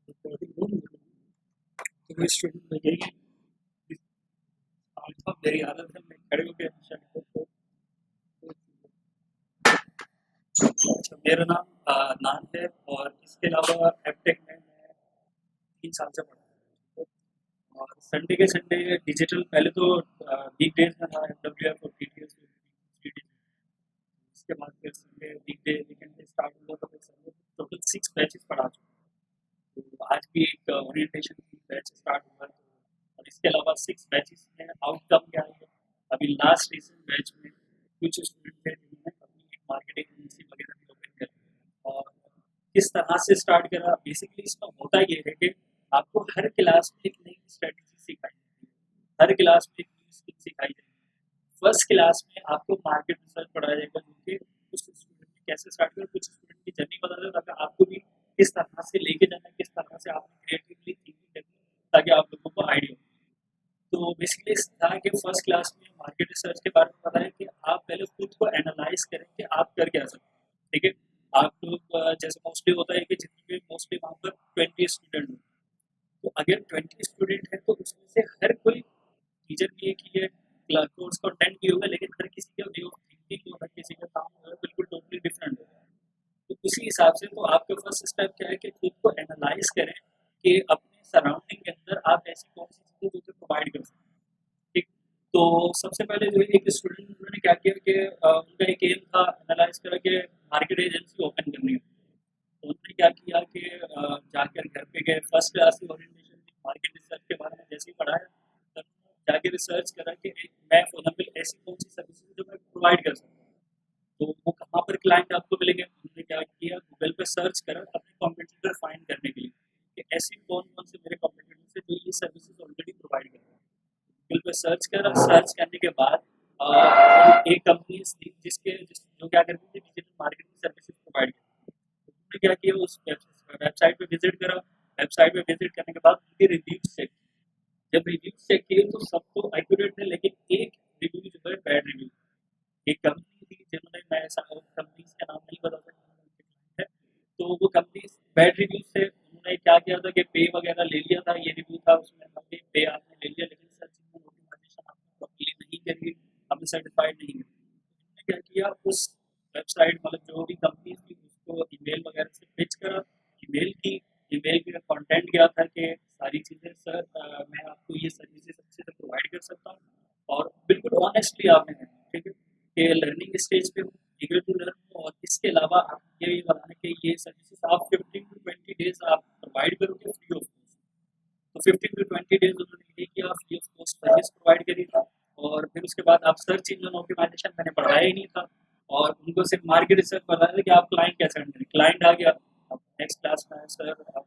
तो स्टूडेंट लगेगी आज मेरी आदत है मैं खड़े होकर हमेशा अच्छा मेरा नाम नान है और इसके अलावा एपटेक में मैं 3 साल से पढ़ा हूँ और संडे के संडे डिजिटल पहले तो वीक डेज में था एम और टीटीएस इसके बाद फिर संडे वीकेंड में स्टार्ट हुआ तो फिर संडे टोटल 6 बैचेस पढ़ा चुका हूँ। तो आज भी एक ओरिएंटेशन की बैच स्टार्ट हुआ है और इसके अलावा 6 बैचेस में आउटकम क्या है अभी लास्ट रिसेंट बैच में कुछ स्टूडेंट थे जिन्होंने अपनी एक मार्केटिंग एजेंसी वगैरह भी ओपन करी और किस तरह से स्टार्ट करा बेसिकली इसमें होता ये है कि आपको हर क्लास में एक नई स्ट्रेटेजी सिखाई जाती है हर क्लास में एक नई स्किल सिखाई जाएगी फर्स्ट क्लास में आपको मार्केट रिसर्च पढ़ाया जाएगा जो कि कुछ स्टूडेंट ने कैसे स्टार्ट किया कुछ स्टूडेंट की जर्नी बता देगा ताकि आपको भी किस तरह से लेके जाना है किस तरह से आपने क्रिएटिवली थिंकिंग करनी है ताकि आप लोगों को आइडिया तो बेसिकली इस तरह के फर्स्ट क्लास में मार्केट रिसर्च के बारे में पता है कि आप पहले खुद को एनालाइज करें कि आप कर क्या सकते हैं ठीक है आप लोग जैसे मोस्टली होता है कि जितने भी मोस्टली वहाँ पर 20 स्टूडेंट हो तो अगर 20 स्टूडेंट है तो उसमें से हर कोई टीचर भी एक ही है कोर्स कंटेंट भी होगा लेकिन हर किसी का वे ऑफ थिंकिंग और हर किसी का काम जो है बिल्कुल टोटली डिफरेंट होगा तो उसी हिसाब से तो आपका फर्स्ट स्टेप क्या है कि खुद को एनालाइज करें कि अपने सराउंडिंग के अंदर आप ऐसी कौन सी चीज़ें जो कि प्रोवाइड कर सकते हैं ठीक तो सबसे पहले जो है एक स्टूडेंट उन्होंने क्या किया कि उनका एक एम था एनालाइज करा कि मार्केट एजेंसी ओपन करनी है तो उन्होंने क्या किया कि जाकर घर पे गए फर्स्ट क्लास की ओरिएंटेशन मार्केट रिसर्च के बारे में जैसे ही पढ़ाया तब जाके रिसर्च करा कि मैं फॉर एग्जाम्पल ऐसी कौन सी सर्विसेज जो मैं प्रोवाइड कर सकता हूँ तो वो कहाँ पर क्लाइंट आपको मिलेंगे उन्होंने क्या किया गूगल पे सर्च करा अपने कॉम्पिटिटर फाइंड करने के लिए कि ऐसी कौन कौन से मेरे कॉम्पिटिटर है जो ये सर्विसेज ऑलरेडी प्रोवाइड कर रहे हैं गूगल पे सर्च करा सर्च करने के बाद एक कंपनी जो क्या करती थी डिजिटल मार्केटिंग सर्विसेज प्रोवाइड करती थी उन्होंने क्या किया उस वेबसाइट पे विजिट करा वेबसाइट पे विजिट करने के बाद उनके रिव्यूज चेक जब रिव्यूज चेक किए तो सब तो एक्यूरेट थे लेकिन एक रिव्यू जो है बैड रिव्यू एक कंपनी थी जिन्होंने मैं ऐसा कंपनीज का नाम नहीं बता सकता है तो वो कंपनी बैड रिव्यू से उन्होंने क्या किया था कि पे वगैरह ले लिया था ये रिव्यू था उसमें पे आपने ले लिया लेकिन सर्च इंजन ऑप्टिमाइजेशन आपने प्रॉपर्ली नहीं करी आपने सर्टिफाइड नहीं करी उन्होंने क्या किया उस वेबसाइट मतलब जो भी कंपनी थी उसको ईमेल वगैरह से पिच करा ईमेल की ईमेल का कंटेंट क्या था कि सारी चीज़ें सर मैं आपको ये सर्विसेज अच्छे से प्रोवाइड कर सकता हूँ और बिल्कुल ऑनेस्टली आपने ठीक है कि लर्निंग स्टेज पे ईगर टू लर्न और इसके अलावा आप ये बताना कि ये सर्विसेज आप 15 to 20 डेज आप प्रोवाइड करोगे फ्री ऑफ कॉस्ट तो 15 to 20 डेज उन्होंने ये किया free of cost service provide करी था और फिर उसके बाद आप सर्च इंजन ऑप्टिमाइजेशन मैंने पढ़ाया ही नहीं था और उनको सिर्फ मार्केट रिसर्च बताया था कि आप क्लाइंट कैसे हैंडल करें क्लाइंट आ गया अब नेक्स्ट क्लास में सर आप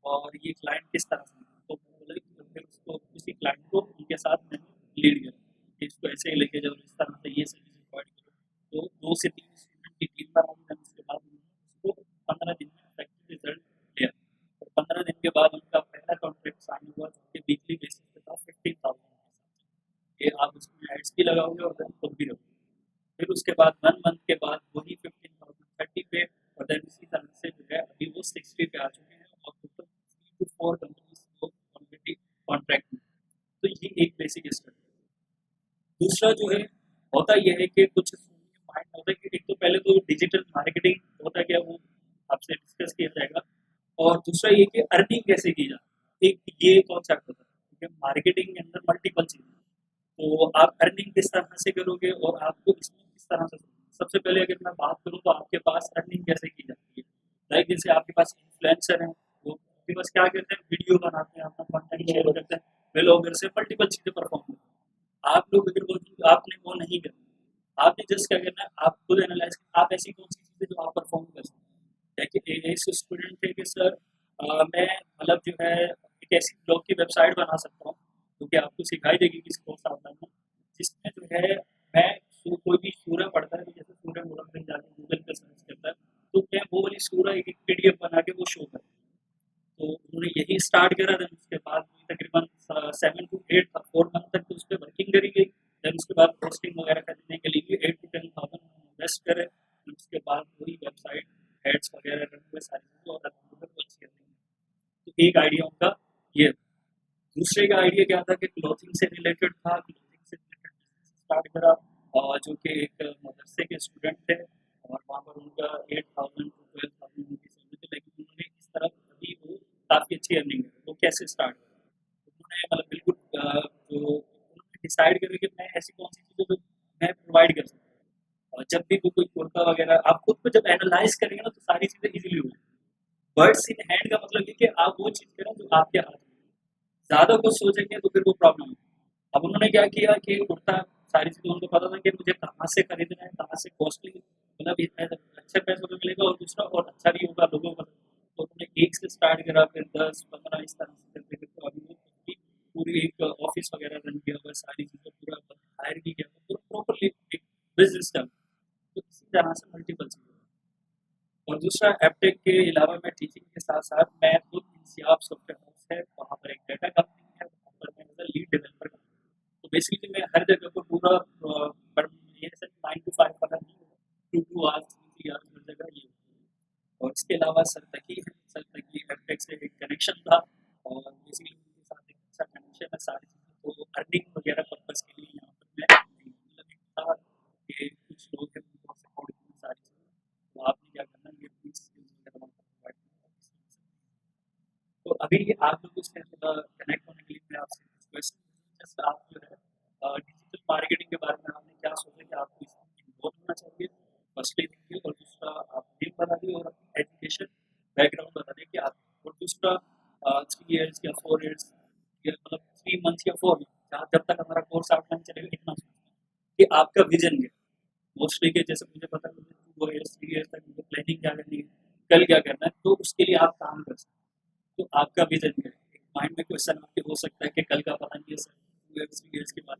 और ये क्लाइंट किस तरह से तो मैंने बोला कि फिर उसको उसी क्लाइंट को उनके साथ मैंने लीड किया कि इसको ऐसे ही लेके जाओ इस तरह से ये सर्विस प्रोवाइड करो तो 2 से 3 स्टूडेंट की टीम बनाई मैंने उसके बाद उसको 15 दिन में इफेक्टिव रिजल्ट लिया और 15 दिन के बाद उनका पहला कॉन्ट्रैक्ट साइन हुआ जो कि वीकली बेसिस पे था 15,000 ये आप उसमें एड्स भी लगाओगे और then खुद भी रहोगे फिर उसके बाद 1 मंथ के बाद वही 15,030 पे और then इसी तरह से जो है अभी वो 60 पे आ चुके हैं और टोटल 3 to 4 कंपनीज को ऑलरेडी कॉन्ट्रैक्ट में तो ये एक बेसिक स्टेप है दूसरा जो है होता यह है कि कुछ माइंड होता है कि एक तो पहले तो डिजिटल मार्केटिंग होता क्या वो आपसे डिस्कस किया जाएगा और दूसरा ये कि अर्निंग कैसे की जाए एक ये कॉन्सेप्ट होता है क्योंकि मार्केटिंग के अंदर मल्टीपल चीज़ें तो आप अर्निंग किस तरह से करोगे और आपको इसमें किस तरह से सबसे पहले अगर मैं बात करूँ तो आपके पास अर्निंग कैसे की जाती है लाइक जैसे आपके पास इन्फ्लुएंसर हैं वो आपके पास क्या करते हैं वीडियो बनाते हैं अपना कंटेंट शेयर करते हैं व्लॉगर से मल्टीपल चीज़ें परफॉर्म करते हैं आप लोग अगर वो आपने वो नहीं करना आपने जस्ट क्या करना है आप खुद एनालाइज आप ऐसी कौन सी चीज़ें जो आप परफॉर्म कर सकते हैं एक स्टूडेंट थे कि सर मैं मतलब जो है एक ऐसी ब्लॉग की वेबसाइट बना सकता हूँ क्योंकि आपको सिखाई देगी किस कोर्स ऑनलाइन में जिसमें जो है मैं कोई भी सूरह पढ़ता है तो जैसे सूरह मुरम्मिल जाके गूगल पे सर्च करता है तो मैं वो वाली सूरह एक पीडीएफ बना के वो शो करता तो उन्होंने यही स्टार्ट करा देन उसके बाद तकरीबन 7 to 8 4 मंथ तक तो उस पर वर्किंग करी गई देन उसके बाद पोस्टिंग वगैरह करने के लिए 8 to 10 थाउजेंड इन्वेस्ट करे उसके बाद वही वेबसाइट एड्स वगैरह रन हुए सारी चीज़ें और एक आइडिया उनका ये। दूसरे का आइडिया क्या था कि क्लॉथिंग से रिलेटेड था, क्लॉथिंग से रिलेटेड स्टार्ट करा, और जो कि एक मदरसे के स्टूडेंट थे, और वहाँ पर उनका 8,000 टू 12,000 उनकी सैलरी थी, लेकिन उन्होंने इस तरह अभी वो काफ़ी अच्छी अर्निंग है। वो कैसे स्टार्ट करा, उन्होंने मतलब बिल्कुल जो उन्होंने डिसाइड करा कि मैं ऐसी कौन सी चीज़ें जो मैं प्रोवाइड कर सकता हूँ, और जब भी कोई कुर्ता वगैरह आप खुद को जब एनालाइज करेंगे ना तो सारी चीज़ें इजीली हो जाएंगी। बर्ड्स इन हैंड का मतलब ये कि आप वो चीज़ करें जो आपके हाथ में, ज़्यादा कुछ सोचेंगे तो फिर वो प्रॉब्लम है। अब उन्होंने क्या किया कि कुर्ता सारी चीज़ें उनको पता था कि मुझे कहाँ से खरीदना है, कहाँ से कॉस्टली मतलब इतने अच्छे पैसों में मिलेगा, और दूसरा और अच्छा भी होगा लोगों को। तो उन्होंने एक से स्टार्ट करा, फिर 10-15 इस तरह से करके तो अभी वो पूरी पूरी एक ऑफिस वगैरह रन किया हुआ है, सारी चीज़ें पूरा हायर भी किया, पूरा प्रॉपरली एक बिजनेस चल। तो इसी तरह से मल्टीपल चीज़ें। और दूसरा एपटेक के अलावा मैं टीचिंग के साथ साथ मैं खुद इंसियाब सॉफ्टवेयर हाउस है, वहाँ पर एक डाटा कंपनी है, वहाँ पर मैं एज अ लीड डेवलपर हूँ। तो बेसिकली मैं हर जगह पर पूरा पर ये सर 9 to 5 वाला नहीं होगा, 2 2 आवर्स 3 आवर्स हर जगह ये होता है। और इसके अलावा सरतकी है, सरतकी एपटेक से एक कनेक्शन था, और बेसिकली उनके साथ एक अच्छा कनेक्शन है, सारी चीज़ें तो अर्निंग वगैरह पर्पज़ के लिए यहाँ पर मैं मतलब एक था कि कुछ लोग हैं उनको सपोर्ट की सारी चीज़ें, तो आपने क्या करना है, ये प्लीज स्किल्स वगैरह वहाँ पर प्रोवाइड करना। तो अभी आप लोगों से थोड़ा कनेक्ट होने के लिए मैं आपसे कुछ क्वेश्चन, जस्ट आप जो है डिजिटल मार्केटिंग के बारे में आपने क्या सोचा कि आपको इसमें इन्वॉल्व होना चाहिए, फर्स्टली देखिए, और दूसरा आप नेम बता दिए, और अपनी एजुकेशन बैकग्राउंड बता दें कि आप, और दूसरा 3 years या 4 years या मतलब 3 months या 4 months, जहाँ जब तक हमारा कोर्स आउटलाइन चलेगा इतना सोचना है कि आपका विजन क्या है। मोस्टली के जैसे मुझे पता है मुझे 2 years 3 years तक मुझे प्लानिंग क्या करनी है, कल क्या करना है, तो उसके लिए आप काम कर सकते हैं। तो आपका विजन क्या है, एक माइंड में क्वेश्चन आपके हो सकता है कि कल का पता नहीं है सर, 2 years 3 years के बाद,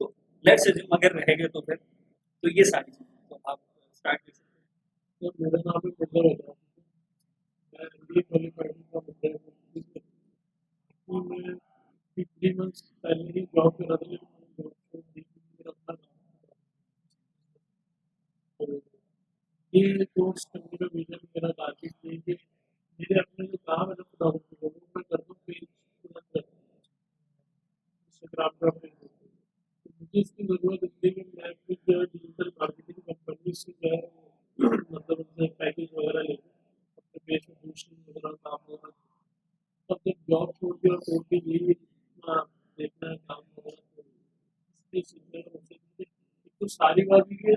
तो लेट्स अज्यूम अगर रहेंगे तो फिर तो ये सारी चीज़ें तो आप स्टार्ट कर सकते हैं। तो मेरा नाम है मुंदर है। मैं एमबीए क्वालिफाइड का बंदा हूँ। मैं 3 months पहले ही जॉब कर रहा था, लेकिन मैंने जॉब छोड़ दी क्योंकि मेरा अपना काम था। तो ये कोर्स करने का विजन मेरा टारगेट ये है कि मेरे अपने जो काम है ना फोटोग्राफी का, वो मैं कर दूँ पेज तुरंत कर दूँ इंस्टाग्राम पे अपने। तो मुझे इसकी ज़रूरत इसलिए कि मैं कुछ डिजिटल मार्केटिंग कंपनी से जो है मतलब उनसे पैकेज वगैरह लेके अपने पेज में बूस्टिंग वगैरह काम वगैरह, तब जब जॉब छोड़ के और टोटली यही अपना देखना है काम वगैरह, तो इसलिए सीखने का मकसद ये है। एक तो सारी बात ये है,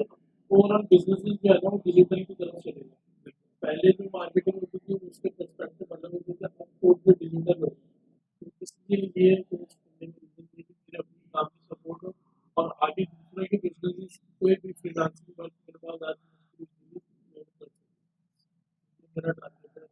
ओवरऑल बिजनेसेस जो है ना वो डिजिटल की तरफ चलेगा। पहले जो मार्केटिंग होती थी उसके पर्सपेक्टिव अलग होते थे, अब टोटली डिजिटल हो, तो इसलिए ये कोर्स करने की रीजन ये है कि मेरे अपनी फैमिली सपोर्ट हो, और आगे दूसरे के बिजनेस कोई भी फ्रीलांसिंग वर्क मेरे पास आ जाए तो मैं कर सकूँ। ये मेरा टारगेट है।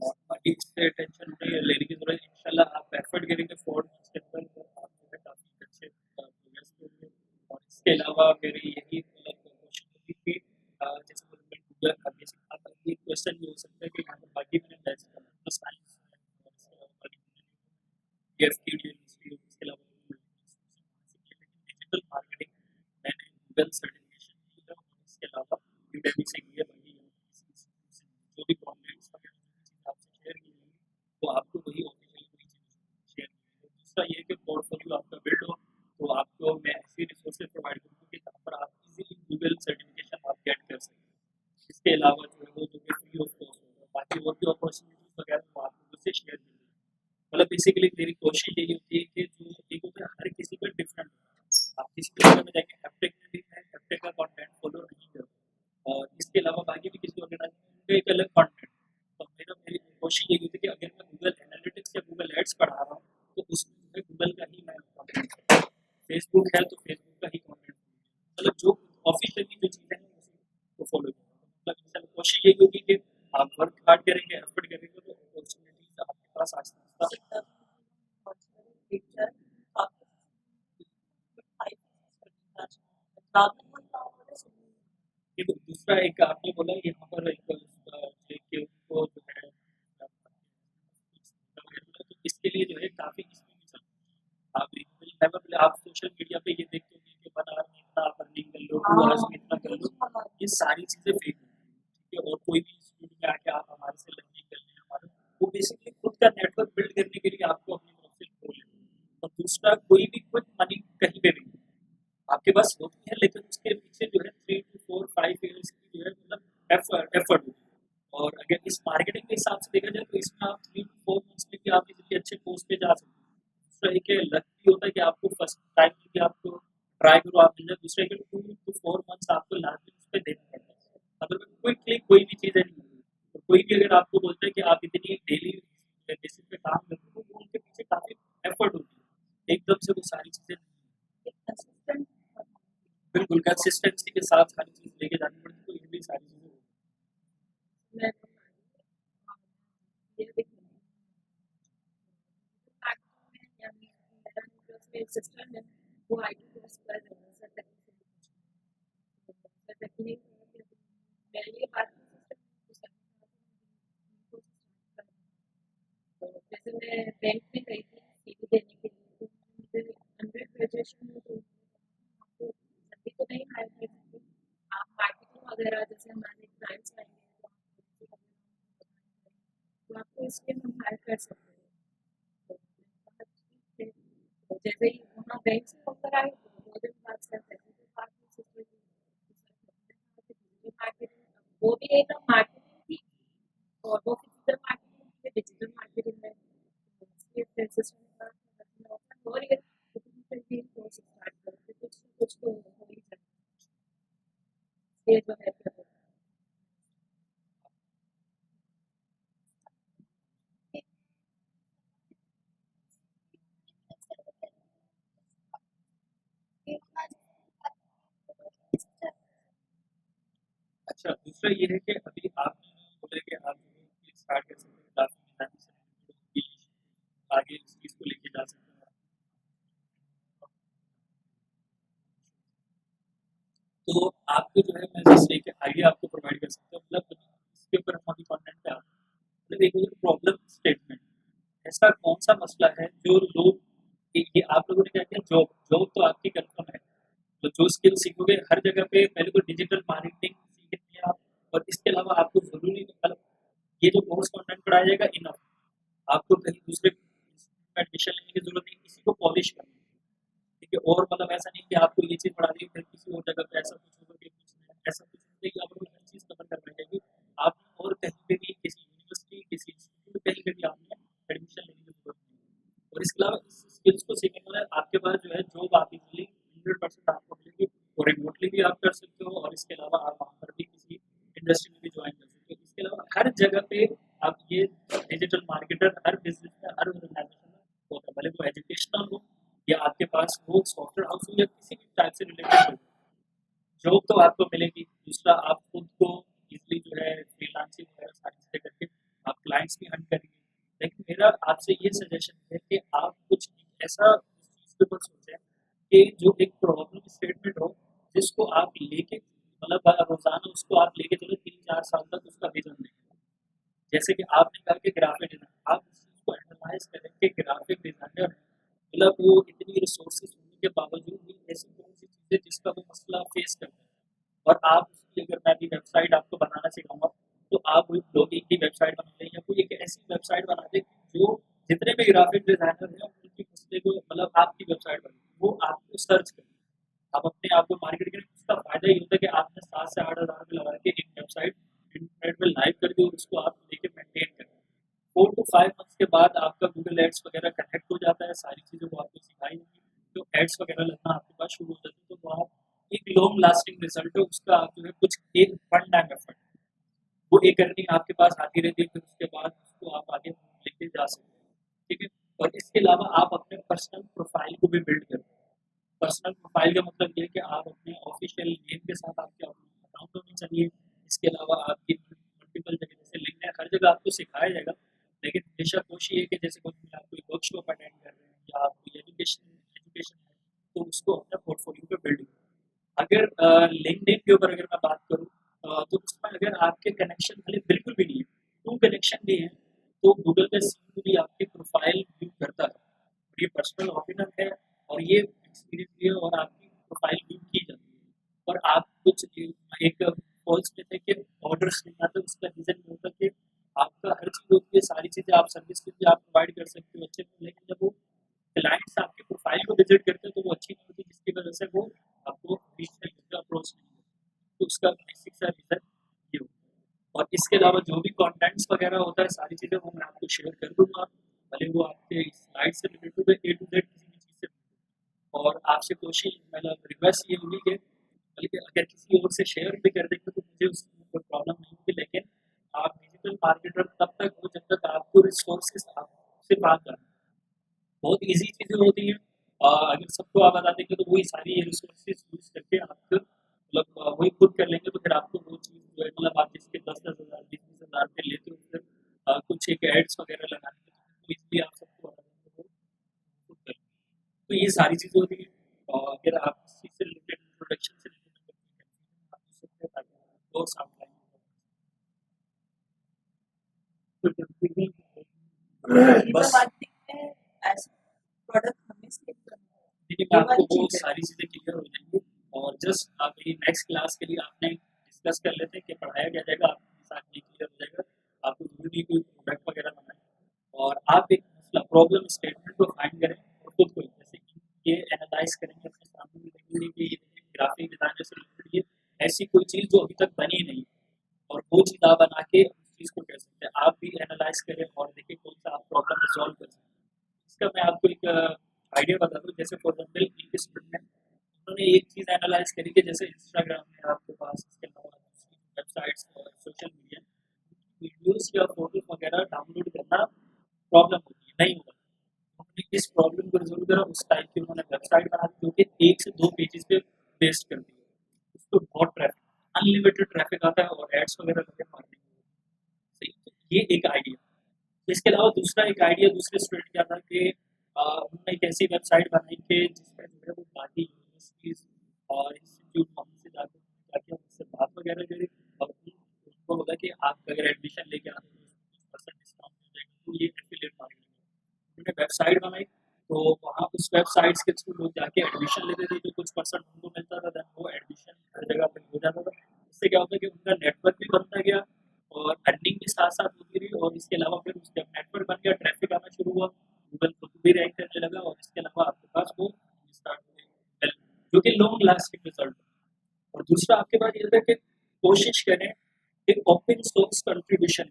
और बाकी इससे टेंशन नहीं लेने की जरूरत, इंशाल्लाह आप एफर्ट करेंगे 4 months के अंदर तो आप जो है काफ़ी अच्छे प्रोग्रेस करेंगे। और इसके अलावा मेरी यही मतलब क्वेश्चन होगी कि जैसे मतलब गूगल बेसिक अब ये क्वेश्चन ये हो सकता है कि यहाँ पर बाकी मैंने बैच करना तो साइंस है, और इसके अलावा बाकी एफ की यूनिवर्सिटी, इसके अलावा डिजिटल मार्केटिंग मैंने गूगल सर्टिफिकेशन की है, और इसके अलावा यूडेमी से की है, बाकी जो भी गूगल सर्टिफिकेशन आप गेट कर सकते हैं। इसके अलावा जो है वो जो कि फ्री ऑफ कॉस्ट होगा, बाकी और भी अपॉर्चुनिटीज वगैरह वो आप लोगों से शेयर करेंगे। मतलब बेसिकली मेरी कोशिश यही होती है कि जो एक होता है हर किसी का डिफरेंट, आप किसी भी जगह में जाके हैप्टेक में भी है हैप्टेक का कंटेंट फॉलो नहीं करो, और इसके अलावा बाकी भी किसी ऑर्गेनाइजेशन का एक अलग कंटेंट। तो मेरी कोशिश यही होती है कि अगर मैं गूगल एनालिटिक्स या गूगल एड्स पढ़ा रहा हूँ तो उसमें जो है गूगल का ही मैं कंटेंट, फेसबुक है तो फेसबुक का ही कंटेंट, मतलब जो ऑफिशियली जो चीज़ें हैं उसी को फॉलो करो। मतलब इंसान कोशिश यही होगी कि आप वर्क हार्ड करेंगे, एफर्ट करेंगे तो अपॉर्चुनिटीज आपके पास आस्ते आस्ते देखो दूसरा एक आपने बोला यहाँ पर एक कि उनको जो है तो इसके लिए जो है काफी इसमें भी चल आप सोशल मीडिया पे ये देखते होंगे कि 1 आवर में इतना आप अर्निंग कर लो, 2 आवर्स में इतना कर लो, ये सारी चीजें फेक होती हैं, ठीक है। और कोई भी इंस्टीट्यूट में आके आप हमारे से लर्निंग कर लें, हमारे वो बेसिकली खुद का नेटवर्क बिल्ड करने के लिए आपको अपनी तरफ से खोले। और दूसरा कोई भी क्विक मनी कहीं पे भी नहीं, आपके पास होती है लेकिन उसके पीछे जो है 3 to 4 5 years की जो है मतलब एफर्ट होती है। और अगर इस मार्केटिंग के हिसाब से देखा जाए तो इसमें आप 3 to 4 months में भी आप इजीली अच्छे पोस्ट पे जा सकते हैं। दूसरा एक लक भी होता है कि आपको फर्स्ट टाइम में कि आपको ट्राई करो आप मिल जाए, दूसरा एक 2 to 4 months आपको लास्ट में उस पर देना पड़ता है। मतलब क्विकली कोई भी चीज़ें नहीं होती, तो कोई भी अगर आपको बोलता है कि आप इतनी डेली बेसिस पे काम करते हो तो उनके पीछे काफ़ी एफर्ट होती है, एकदम से वो सारी चीज़ें बिल्कुल कंसिस्टेंसी के साथ सारी चीज़ लेके जानी पड़ती है, तो ये भी सारी चीज़ें सिस्टम है वो आईटी कोर्स कर रहे हैं सर तकनीक मेरे लिए बात जैसे मैं बैंक में गई थी सीवी देने के लिए तो मुझे अंडर ग्रेजुएशन में तो आपको सभी को नहीं हायर कर सकते, आप मार्केटिंग वगैरह जैसे हमारे क्लाइंट्स आएंगे तो आपको इसके लिए हम हायर कर सकते हैं। तो जैसे ही वहाँ बैंक से होकर आए तो 2 दिन बाद सर टेक्निकल पार्ट में सिस्टम मार्केटिंग वो भी एकदम मार्केटिंग थी और वो फिजिकल मार्केटिंग थी डिजिटल मार्केटिंग में इसके सिस्टम का हो रही है तो तुम फिर भी कोर्स स्टार्ट करो फिर कुछ तो हो ही जाए ये जो है अच्छा। दूसरा ये है कि अभी आप बोले कि आप स्टार्ट कर सकते हैं काफी डिजाइन से आगे इस चीज को लेके जा सकते हैं। तो आपको जो है मैं जैसे एक आइडिया आपको प्रोवाइड कर सकता हूँ, मतलब इसके ऊपर हम अभी कंटेंट पे मतलब एक प्रॉब्लम स्टेटमेंट, ऐसा कौन सा मसला है जो लोग ये आप लोगों ने क्या किया, जॉब जॉब तो आपकी कंफर्म है, तो जो स्किल सीखोगे हर जगह पे पहले तो डिजिटल मार्केटिंग सीखनी है आप, और इसके अलावा आपको जरूरी मतलब ये जो कोर्स कंटेंट पढ़ाया जाएगा इनफ, आपको कहीं दूसरे में एडमिशन लेने की जरूरत नहीं, इसी को पॉलिश करना है, ठीक है। और मतलब ऐसा नहीं कि आपको ये चीज़ पढ़ा दी फिर किसी और जगह पे ऐसा कुछ होगा कि कुछ नहीं, ऐसा कुछ नहीं कि आपको हर चीज़ कवर करना चाहिए। आप और कहीं पे भी किसी यूनिवर्सिटी किसी इंस्टीट्यूट कहीं पे भी आपने एडमिशन लेने की जरूरत नहीं, और इसके अलावा इस स्किल्स को सीखने के बाद आपके पास जो है जॉब आप इजीली 100% आपको मिलेगी, और रिमोटली भी आप कर सकते हो, और इसके अलावा आप वहाँ पर भी किसी इंडस्ट्री में भी ज्वाइन कर सकते हो। इसके अलावा हर जगह पे आप ये डिजिटल मार्केटर हर बिजनेस में हर ऑर्गेनाइजेशन में होता है, भले वो एजुकेशनल हो या आपके पास वो सॉफ्टवेयर हाउस हो या किसी भी टाइप से रिलेटेड हो, जॉब तो आपको मिलेगी। दूसरा आप खुद को इजीली जो है फ्रीलांसिंग वगैरह सारी चीज़ें करके आप क्लाइंट्स भी अर्न करेंगे। लेकिन मेरा आपसे ये सजेशन है कि आप कुछ ऐसा इस चीज़ के ऊपर सोचें कि जो एक प्रॉब्लम स्टेटमेंट हो जिसको आप लेके मतलब रोजाना उसको आप लेके चलो 3 4 साल तक उसका विजन देखें। जैसे कि आपने कहा कि ग्राफिक डिजाइन, आप इस चीज़ को एनालाइज करें कि ग्राफिक डिजाइनर मतलब वो इतनी रिसोर्सेज होने के बावजूद भी ऐसी कौन सी चीज़ें जिसका वो मसला फेस करते हैं, और आप उसकी अगर मैं भी वेबसाइट आपको बनाना सिखाऊंगा तो आप वही ब्लॉगिंग की वेबसाइट बना लें या कोई एक ऐसी वेबसाइट बना दें जो जितने भी ग्राफिक डिजाइनर हैं उनकी मसले को मतलब आपकी वेबसाइट बने वो आपको सर्च करें, आप अपने आप को मार्केट करें, इसका फायदा ये होता है कि आपने 7 से 8 हज़ार में लगा के एक वेबसाइट इंटरनेट में लाइव कर दी और उसको आप लेके मेंटेन करें। 4 to 5 मंथ्स के बाद आपका गूगल एड्स वगैरह कनेक्ट हो जाता है, सारी चीज़ें वो आपको सिखाई जाएंगी, जो एड्स वगैरह लगना आपके पास शुरू हो जाते हैं, तो वो आप एक लॉन्ग लास्टिंग रिजल्ट है उसका, आप जो है कुछ एक वन टाइम एफर्ट वो एक अर्निंग आपके पास आती रहती है, फिर उसके बाद उसको आप आगे लेके जा सकते हैं, ठीक है। और इसके अलावा आप अपने पर्सनल प्रोफाइल को भी बिल्ड करते हैं। पर्सनल प्रोफाइल का मतलब ये है कि आप अपने ऑफिशियल नेम के साथ आपके अकाउंट होने चाहिए। इसके अलावा आपकी मल्टीपल जगह जैसे लिंक्डइन हर जगह आपको सिखाया जाएगा, लेकिन हमेशा कोशिश ये है कि जैसे कोई आप कोई वर्कशॉप अटेंड कर रहे हैं या आप कोई एजुकेशन है तो उसको अपना पोर्टफोलियो पे बिल्ड करें। अगर लिंक्डइन के ऊपर अगर मैं बात करूँ तो उसमें अगर आपके कनेक्शन भले बिल्कुल भी नहीं है, टू कनेक्शन भी है, तो गूगल पे सिंपली आपकी प्रोफाइल व्यू करता है। और ये पर्सनल ओपिनियन है और ये एक्सपीरियंस भी है और आपकी प्रोफाइल व्यू की जाती है। और आप कुछ एक फॉल्स में थे कि ऑर्डर्स नहीं आते, उसका रीज़न ये होता है कि आपका हर चीज़ होती है, सारी चीज़ें आप सर्विस भी आप प्रोवाइड कर सकते हो अच्छे से, लेकिन जब वो क्लाइंट्स आपकी प्रोफाइल को विजिट करते हैं तो वो अच्छी नहीं होती, जिसकी वजह से वो आपको अप्रोच नहीं करते। तो उसका बेसिक सा रीज़न ये होता है। और इसके अलावा जो भी कंटेंट्स वगैरह होता है सारी चीज़ें वो मैं आपको शेयर कर दूंगा, भले वो आपके स्लाइड से रिलेटेड है, A to Z किसी भी चीज़ से। और आपसे कोशिश मतलब रिक्वेस्ट ये होगी कि बल्कि अगर किसी और से शेयर भी कर देंगे तो मुझे उसमें कोई प्रॉब्लम नहीं होगी, लेकिन आप डिजिटल मार्केटर तब तक हो जब तक आपको रिसोर्सेज आपसे बात करना बहुत ईजी चीज़ें होती हैं। अगर सबको आप बता देंगे तो वही सारी रिसोर्सेज यूज़ करके आप मतलब वही खुद कर लेंगे, तो फिर आपको वो चीज़ जो है मतलब आप जिसके 10-10 हज़ार 20-20 हज़ार पे लेते हो, फिर कुछ एक एड्स वगैरह लगाने के तो इसलिए आप सबको बता देंगे वो खुद कर लेंगे। तो ये सारी चीज़ें होती हैं। और अगर आप इस चीज़ से रिलेटेड इंट्रोडक्शन से रिलेटेड आप पूछ सकते हैं ताकि आप और आउटलाइन तो बस ऐसे प्रोडक्ट हमें सेल करना है। देखिए ये मैं आपको वाली वो चीज़ है। सारी चीज़ें क्लियर हो जाएंगी। और जस्ट आप ये नेक्स्ट क्लास के लिए आपने डिस्कस कर लेते हैं कि पढ़ाया क्या जाएगा, आपके साथ ये क्लियर हो जाएगा। आपको जरूरी कोई प्रोडक्ट वगैरह बनाए और आप एक मतलब प्रॉब्लम स्टेटमेंट को फाइंड करें और खुद को जैसे कि ये एनालाइज करेंगे अपने सामने भी देखेंगे कि ये ग्राफिक डिजाइनर से रिलेटेड ये ऐसी कोई चीज़ जो अभी तक बनी नहीं और वो चीज़ आप बना के उस चीज़ को कह सकते हैं। आप भी एनालाइज करें और देखिए कौन सा आप प्रॉब्लम रिजॉल्व कर सकते हैं। इसका मैं आपको एक आइडिया बता दूँ, जैसे फॉर एग्जाम्पल एक स्टूडेंट है, उन्होंने एक चीज़ एनालाइज करी कि जैसे इंस्टाग्राम है आपके पास, इसके अलावा दूसरी वेबसाइट्स और सोशल मीडिया वीडियोस या फोटोज वगैरह डाउनलोड करना प्रॉब्लम होती है, नहीं होगा। उन्होंने इस प्रॉब्लम को रिजोल्व करा, उस टाइप की उन्होंने वेबसाइट बना दी जो कि 1 से 2 पेजेस पे पेस्ट कर दी है। उसको बहुत ट्रैफिक, अनलिमिटेड ट्रैफिक आता है और एड्स वगैरह लगे मार्केटिंग सही। तो ये एक आइडिया। तो इसके अलावा दूसरा एक आइडिया दूसरे स्टूडेंट क्या था कि उन्होंने एक ऐसी वेबसाइट बनाई कि जिसमें जो है वो बाकी यूनिवर्सिटीज़ और इंस्टीट्यूट वहाँ से जाकर जाके उनसे बात वगैरह करी और उनको बोला कि आप अगर एडमिशन लेके आते हो तो 20% डिस्काउंट मिल जाएगा। तो ये एफिलिएट मार्केटिंग है। उन्होंने वेबसाइट बनाई तो वहाँ उस वेबसाइट्स के थ्रू लोग जाके एडमिशन लेते थे, तो कुछ परसेंट उनको मिलता था, देन वो एडमिशन हर जगह पे हो जाता था। इससे क्या होता है कि उनका नेटवर्क भी बनता गया और अर्निंग भी साथ साथ होती रही। और इसके अलावा फिर जब नेटवर्क बन गया, ट्रैफिक आना शुरू हुआ, गूगल खुद भी रैंक करने लगा और इसके अलावा आपके पास वो स्टार्ट हुए जो कि लॉन्ग लास्टिंग रिजल्ट। और दूसरा आपके पास ये था कि कोशिश करें कि open source contribution.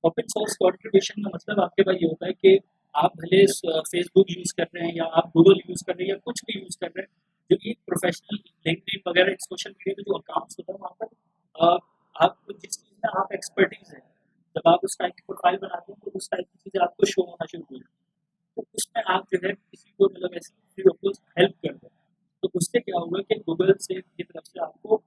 Open source contribution का मतलब आपके पास ये होता है कि आप भले फेसबुक यूज़ कर रहे हैं या आप गूगल यूज़ कर रहे हैं या कुछ भी यूज़ कर रहे हैं, जो कि प्रोफेशनल लिंक्डइन वगैरह सोशल मीडिया पे जो अकाउंट्स होता है वहाँ पर आपको जिस चीज़ में आप एक्सपर्टीज है, जब आप उस टाइप की प्रोफाइल बनाते हैं तो उस टाइप की चीज़ें आपको शो होना शुरू हो जाती है। तो उसमें आप जो है किसी को मतलब ऐसी फ्री ऑफ कॉस्ट हेल्प कर दो, तो उससे क्या होगा कि गूगल से की तरफ से आपको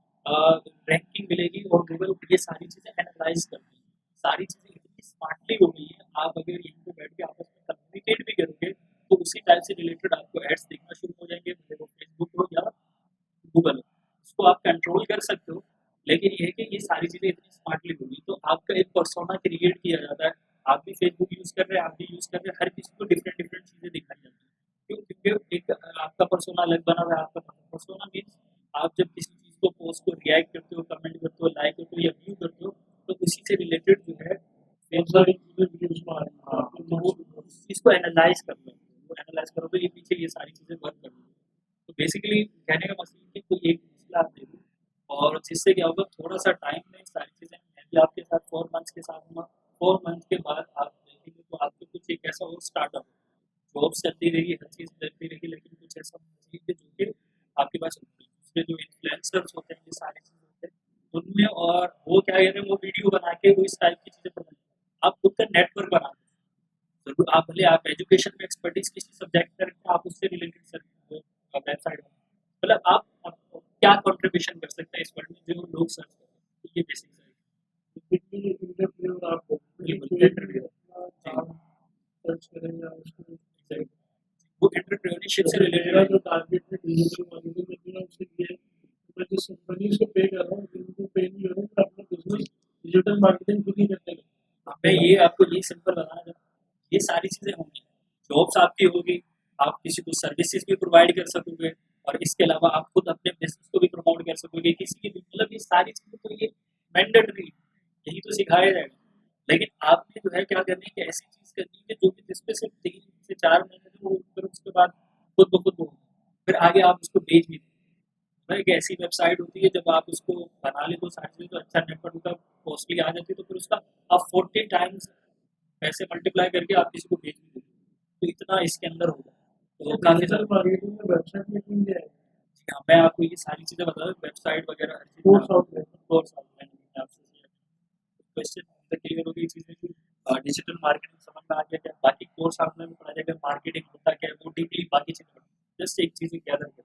रैंकिंग मिलेगी और गूगल ये सारी चीज़ें एनालाइज करती है। सारी चीज़ें इतनी स्मार्टली हो गई है, आप अगर यहीं पे बैठ के आपस में कम्युनिकेट भी करोगे तो उसी टाइप से रिलेटेड आपको एड्स दिखना शुरू हो जाएंगे, भले वो फेसबुक हो या गूगल हो। उसको आप कंट्रोल कर सकते हो, लेकिन ये है कि ये सारी चीज़ें इतनी स्मार्टली होगी तो आपका एक पर्सोना क्रिएट किया जाता है। आप भी फेसबुक यूज़ कर रहे हैं, आप भी यूज़ कर रहे हैं, हर किसी को डिफरेंट डिफरेंट चीज़ें दिखाई जाती हैं। क्यों? क्योंकि एक आपका पर्सोना अलग बना हुआ है। आपका पर्सोना मीन्स आप जब किसी चीज़ को पोस्ट को रिएक्ट करते हो, कमेंट करते हो, लाइक करते हो या व्यू करते हो, तो उसी से रिलेटेड जो है बहुत फेसबुक सारी चीज़ें वीडियोस में आ रही हैं। हाँ, तो वो उस चीज़ को एनालाइज कर लो, वो एनालाइज करो तो ये पीछे ये सारी चीज़ें वर्क कर लो। तो बेसिकली कहने का मतलब है कि कोई एक मसला आप दे दो और जिससे क्या होगा थोड़ा सा टाइम में सारी चीज़ें मैं भी आपके साथ 4 मंथ्स के साथ हूँ। 4 मंथ के बाद आप देखेंगे तो आपको कुछ एक ऐसा हो स्टार्टअप जॉब चलती रहेगी, हर चीज़ चलती रहेगी, लेकिन कुछ ऐसा होना चाहिए कि जो कि आपके पास दूसरे जो इन्फ्लुएंसर्स होते हैं, ये सारी चीज़ें होते हैं, उनमें और वो क्या कह रहे हैं, वो वीडियो बना के वो इस टाइप की चीज़ें बनाते हैं। आप खुद का नेटवर्क बना दो। ज़रूर आप भले आप एजुकेशन में एक्सपर्टीज़ किसी सब्जेक्ट में रखें, आप उससे रिलेटेड सर वो वेबसाइट मतलब आप क्या कंट्रीब्यूशन कर सकते हैं इस वर्ल्ड में जो लोग सर्च करते हैं। तो ये बेसिक है। कितनी इंटरव्यू आप जी, कोई भी अपना काम सर्च करें या उसको वो एंटरप्रेन्योरशिप से मेरा रिलेटेड जो टारगेट है डिजिटल मार्केटिंग में मेरा उससे ये है कि मैं जिस कंपनीज को पे कर रहा हूँ जिनको पे नहीं हो रहा हूँ मैं अपना बिजनेस डिजिटल मार्केटिंग खुद ही करने लगा। मैं ये आपको ये सिंपल बताना चाहता हूँ, ये सारी चीज़ें होंगी, जॉब्स आपकी होगी, आप किसी को सर्विसेज भी प्रोवाइड कर सकोगे और इसके अलावा आप खुद अपने बिजनेस को भी प्रमोट कर सकोगे किसी की भी, मतलब ये सारी चीज़ें तो ये मैंडेटरी यही तो सिखाया जाएगा। लेकिन आपने जो है क्या करनी है कि ऐसी चीज़ करनी है कि जो कि जिसपे सिर्फ 3 से 4 महीने में वो फिर उसके बाद खुद ब खुद वो फिर आगे आप उसको बेच भी दें। एक ऐसी वेबसाइट होती है जब आप उसको बना ले तो सारी चीज़ें तो अच्छा नेटवर्क होता है, कॉस्टली आ जाती है तो फिर उसका आप 40 टाइम्स पैसे मल्टीप्लाई करके आप किसी को बेच भी देते तो इतना इसके अंदर होगा तो काफ़ी डिजिटल मार्केटिंग में वेबसाइट में क्यों गया है? हाँ, मैं आपको ये सारी चीज़ें बता दूँ वेबसाइट वगैरह हर चीज़ कोर्स आउट है कोर्स आपसे क्वेश्चन क्लियर हो गई चीज़ें कि डिजिटल मार्केटिंग समझ में आ गया क्या बाकी कोर्स आपने भी पढ़ा जाएगा मार्केटिंग होता क्या है वो डीपली बाकी चीज़ें जस्ट एक चीज़ गैदर कर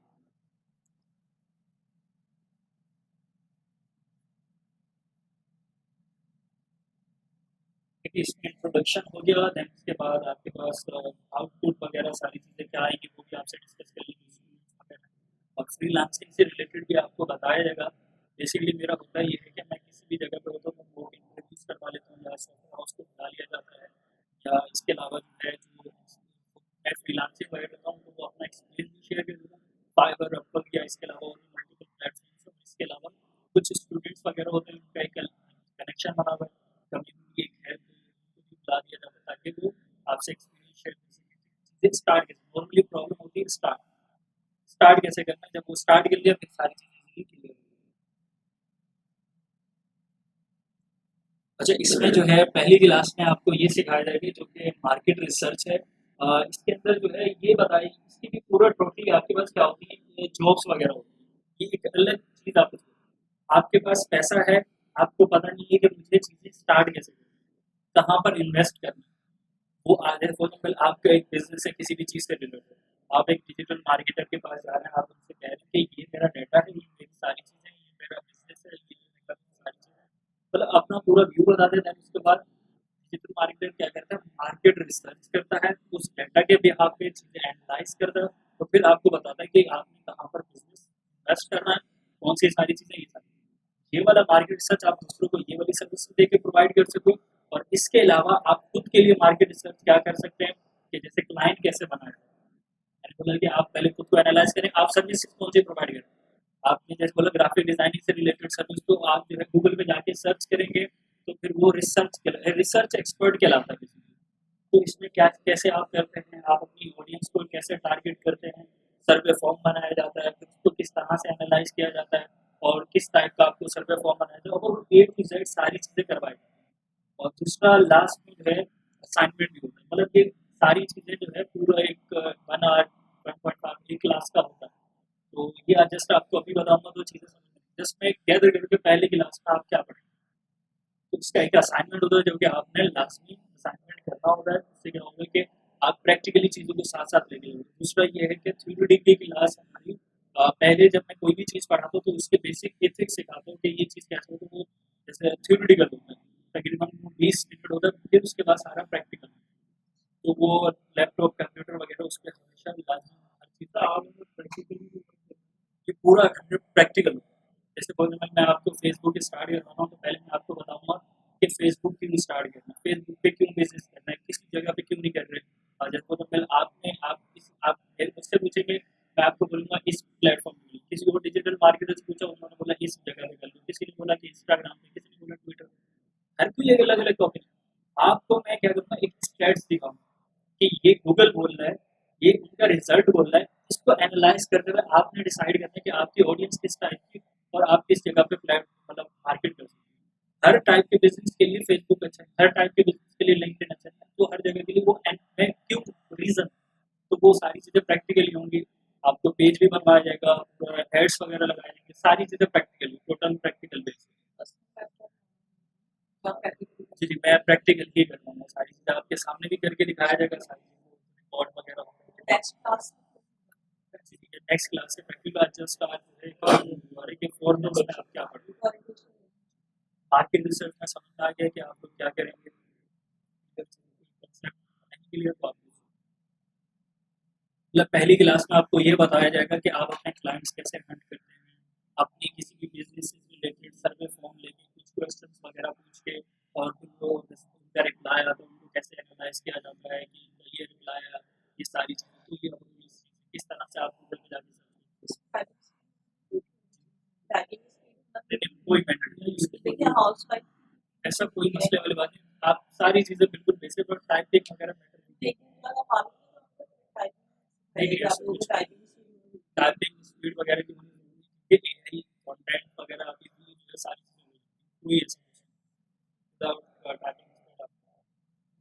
क्योंकि इसमें इंट्रोडक्शन हो गया देन उसके बाद आपके पास आउटपुट वगैरह सारी चीज़ें क्या आएंगी वो भी आपसे डिस्कस कर लेंगे और फ्रीलांसिंग से रिलेटेड भी आपको बताया जाएगा। बेसिकली मेरा होता ये है कि मैं किसी भी जगह पे होता हूँ तो वो इंटरव्यूज करवा लेता हूँ या सॉफ्टवेयर हाउस को बुला लिया जाता है या इसके अलावा जो है जो मैं फ्रीलांसिंग वगैरह करता हूँ तो वो अपना एक्सपीरियंस भी शेयर कर देता हूँ फाइवर अपवर्क या इसके अलावा और भी मल्टीपल प्लेटफॉर्म्स इसके अलावा कुछ स्टूडेंट्स वगैरह होते हैं उनका एक कनेक्शन बना हुआ है कम्युनिटी एक है तो उनको भी बुला दिया जाता है ताकि वो आपसे एक्सपीरियंस शेयर कर सकें चीज़ें स्टार्ट करें नॉर्मली प्रॉब्लम होती है स्टार्ट कैसे करना है जब वो स्टार्ट कर लिया फिर सारी चीज़ें इजीली क्लियर हो अच्छा इसमें जो है पहली क्लास में आपको ये सिखाया जाएगा जो कि मार्केट रिसर्च है इसके अंदर जो है ये बताइए इसकी भी पूरा टोटली आपके पास क्या होती है ये जॉब्स वगैरह होती है ये एक अलग चीज़ आपके पास पैसा है आपको पता नहीं है कि मुझे चीज़ें स्टार्ट कैसे करनी कहाँ पर इन्वेस्ट करना वो आधे फॉर एग्जाम्पल आपका एक बिजनेस है किसी भी चीज़ से रिलेटेड आप एक डिजिटल मार्केटर के पास जा रहे हैं आप उनसे कह रहे हैं कि ये मेरा डाटा है ये मेरी सारी चीज़ें ये मेरा बिजनेस है ये मैं कर रहा हूँ सारी चीज़ें मतलब अपना पूरा व्यू बता देता है उसके बाद डिजिटल मार्केटर क्या करता है मार्केट रिसर्च करता है उस डाटा के बिहाफ पे चीज़ें एनालाइज करता है तो फिर आपको बताता है कि आपने कहाँ पर बिजनेस इन्वेस्ट करना है कौन सी सारी चीज़ें ये सारी ये वाला मार्केट रिसर्च आप दूसरों को ये वाली सर्विस दे के प्रोवाइड कर सको और इसके अलावा आप खुद के लिए मार्केट रिसर्च क्या कर सकते हैं कि जैसे क्लाइंट कैसे बनाए मैंने बोला कि आप पहले खुद को एनालाइज करें आप सर्विस कौन सी प्रोवाइड करें आपने जैसे बोला ग्राफिक डिजाइनिंग से रिलेटेड सर्विस तो आप जो है गूगल पे जाके सर्च करेंगे तो फिर वो रिसर्च एक्सपर्ट कहलाता है तो इसमें क्या कैसे आप करते हैं आप अपनी ऑडियंस को कैसे टारगेट करते हैं सर्वे फॉर्म बनाया जाता है फिर उसको किस तरह से एनालाइज किया जाता है और किस टाइप का आपको सर्वे फॉर्म बनाया जाता है और ए टू जेड सारी चीज़ें करवाई और दूसरा लास्ट में जो है असाइनमेंट भी होता है मतलब ये सारी चीज़ें जो है पूरा एक 1 आवर 1.5 एक क्लास का होता है तो ये जस्ट आपको अभी बताऊंगा तो चीज़ें समझ जस्ट मैं गैदर करके पहले क्लास में आप क्या पढ़ें तो इसका एक असाइनमेंट होता है जो कि आपने लाजमी असाइनमेंट करना होता है उससे क्या होगा कि आप प्रैक्टिकली चीज़ों को साथ साथ लेके होंगे दूसरा ये है कि थ्योरी की क्लास हमारी पहले जब मैं कोई भी चीज़ पढ़ाता हूँ तो उसके बेसिक एथिक्स सिखाता हूँ कि ये चीज़ कैसे हो तो वो जैसे थ्योरिटिकल होता है तकरीबन 20 मिनट होता है फिर उसके बाद सारा प्रैक्टिकल तो वो लैपटॉप कंप्यूटर वगैरह उस पर हमेशा लाजमी हर चीज़ तो आप प्रैक्टिकली ये पूरा 100 प्रैक्टिकल होता है जैसे फॉर एग्जाम्पल मैं आपको फेसबुक स्टार्ट कर रहा हूँ तो पहले मैं आपको बताऊंगा कि फेसबुक क्यों स्टार्ट करना है फेसबुक पे क्यों बिजनेस करना है किसी जगह पे क्यों नहीं कर रहे और जैसे फॉर एग्जाम्पल आपने आप मुझसे पूछेंगे मैं आपको बोलूँगा इस प्लेटफॉर्म पे किसी और डिजिटल मार्केटर से पूछा उन्होंने बोला इस जगह पे कर लो किसी ने बोला कि इंस्टाग्राम पे किसी ने बोला ट्विटर हर कोई एक अलग अलग टॉपिक आपको मैं क्या करूँगा एक स्टैट्स दिखाऊंगा कि ये गूगल बोल रहा है ये उनका रिजल्ट बोल रहा है इसको एनालाइज करते हुए आपने डिसाइड करना है कि आपकी ऑडियंस किस टाइप की और आप किस जगह पे के बिजनेस के लिए फेसबुक अच्छा है, हर टाइप के बिजनेस के लिए लिंक्डइन अच्छा है, तो हर जगह के लिए वो एंड में क्यों रीजन, तो वो सारी चीजें प्रैक्टिकली होंगी। आपको पेज भी बनवाया जाएगा, हेड्स वगैरह लगाए जाएंगे, सारी चीजें प्रैक्टिकली, टोटल प्रैक्टिकल बेस। जी जी, मैं प्रैक्टिकल ही करवाऊंगा, सारी चीजें आपके सामने भी करके दिखाया जाएगा, सारी चीजें रिकॉर्ड वगैरह होंगे। नेक्स्ट क्लास से प्रैक्टिकल आज जस्ट आज के 4 मंथ्स में आप क्या पढ़ोगे, मार्केट रिसर्च में समझ में आ गया कि आप लोग क्या करेंगे, कंसेप्ट नहीं क्लियर तो आप मतलब पहली क्लास में आपको ये बताया जाएगा कि आप अपने क्लाइंट्स कैसे हंट करते हैं, अपनी किसी भी बिजनेस से रिलेटेड सर्वे फॉर्म लेके कुछ क्वेश्चंस वगैरह पूछ के, और फिर वो उनका रिप्लाई आता है उनको कैसे एनालाइज किया जाता है कि ये रिप्लाई आया, ये सारी चीज़ें, तो ये किस तरह से आप गूगल पे जाके कोई मैटर नहीं, ऐसा कोई मसले वाली बात नहीं, आप सारी चीज़ें बिल्कुल बेसिक और टाइपिंग वगैरह मैटर नहीं, टाइपिंग स्पीड वगैरह की होनी चाहिए, ये कंटेंट वगैरह आप इजीली जो है सारी चीज़ें कोई ऐसा विदाउट टाइपिंग स्पीड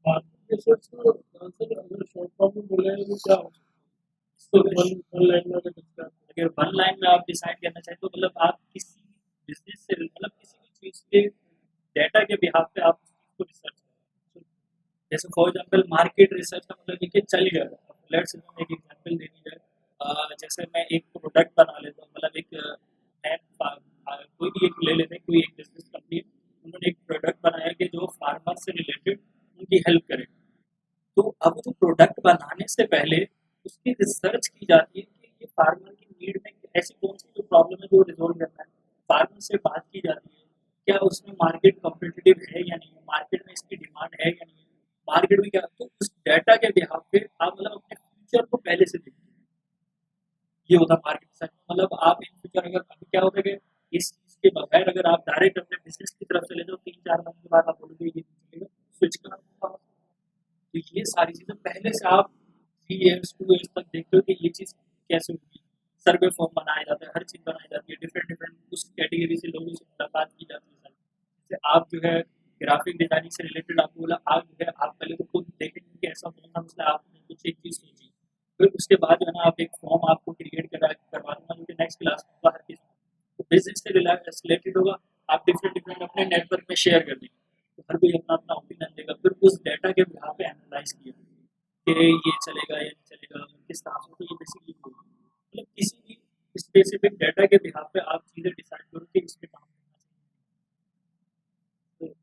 आप रिसर्च का आंसर अगर शॉर्ट फॉर्म में बोले तो क्या हो इसको वन लाइन में अगर वन लाइन में आप डिसाइड करना चाहें तो मतलब आप किसी बिजनेस से मतलब किसी भी चीज़ के डेटा के बिहाफ पे आप उसको रिसर्च करें, जैसे फॉर एग्जांपल मार्केट रिसर्च का मतलब देखिए चल गया, लेट्स एक एग्जांपल दे दी जाए, जैसे मैं एक प्रोडक्ट बना लेता हूँ, मतलब एक कोई भी एक ले लेते हैं, कोई एक बिजनेस कंपनी, उन्होंने एक प्रोडक्ट बनाया कि जो फार्मर से रिलेटेड उनकी हेल्प करे, तो अब जो प्रोडक्ट बनाने से पहले उसकी रिसर्च की जाती है कि ये फार्मर की नीड में ऐसी कौन सी जो प्रॉब्लम है जो रिजोल्व करना है, फार्मर से बात की जाती है क्या उसमें मार्केट कॉम्पिटिटिव है या नहीं है, मार्केट में इसकी डिमांड है या नहीं है, मार्केट में क्या, तो उस डाटा के बिहाफ पे आप मतलब अपने फ्यूचर को पहले से देखते हैं, ये होता है मार्केट रिसर्च, मतलब आप इन फ्यूचर अगर अभी क्या होता है कि इस चीज़ के बगैर अगर आप डायरेक्ट अपने बिजनेस की तरफ चले जाओ 3-4 महीने के बाद आप बोलोगे ये चलेगा, स्विच करना, तो ये सारी चीज़ें पहले से आप 3 ईयर्स 2 ईयर्स तक देखते हो कि ये चीज़ कैसे होगी, सर्वे फॉर्म बनाया जाता है, हर चीज़ बनाई जाती है, डिफरेंट डिफरेंट उस कैटेगरी से लोगों से मुलाकात की जाती है, जैसे आप जो है ग्राफिक डिजाइनिंग से रिलेटेड आपको बोला, आप जो है आप पहले तो खुद देखेंगे कि ऐसा कौन सा मसला है, आपने कुछ एक चीज़ सोची, फिर उसके बाद जो है ना आप एक फॉर्म आपको क्रिएट करवा दूंगा जो कि नेक्स्ट क्लास में होगा, हर किसी तो बिजनेस से रिलेटेड होगा, आप डिफरेंट डिफरेंट अपने नेटवर्क में शेयर कर देंगे, तो हर कोई अपना अपना ओपिनियन देगा, फिर उस डाटा के बिहाफ पे एनालाइज किया कि ये चलेगा या नहीं चलेगा, किस तरह से, तो ये बेसिकली मतलब किसी भी स्पेसिफिक डाटा के बिहाफ पे आप चीज़ें डिसाइड करो कि इस पे काम करना चाहिए।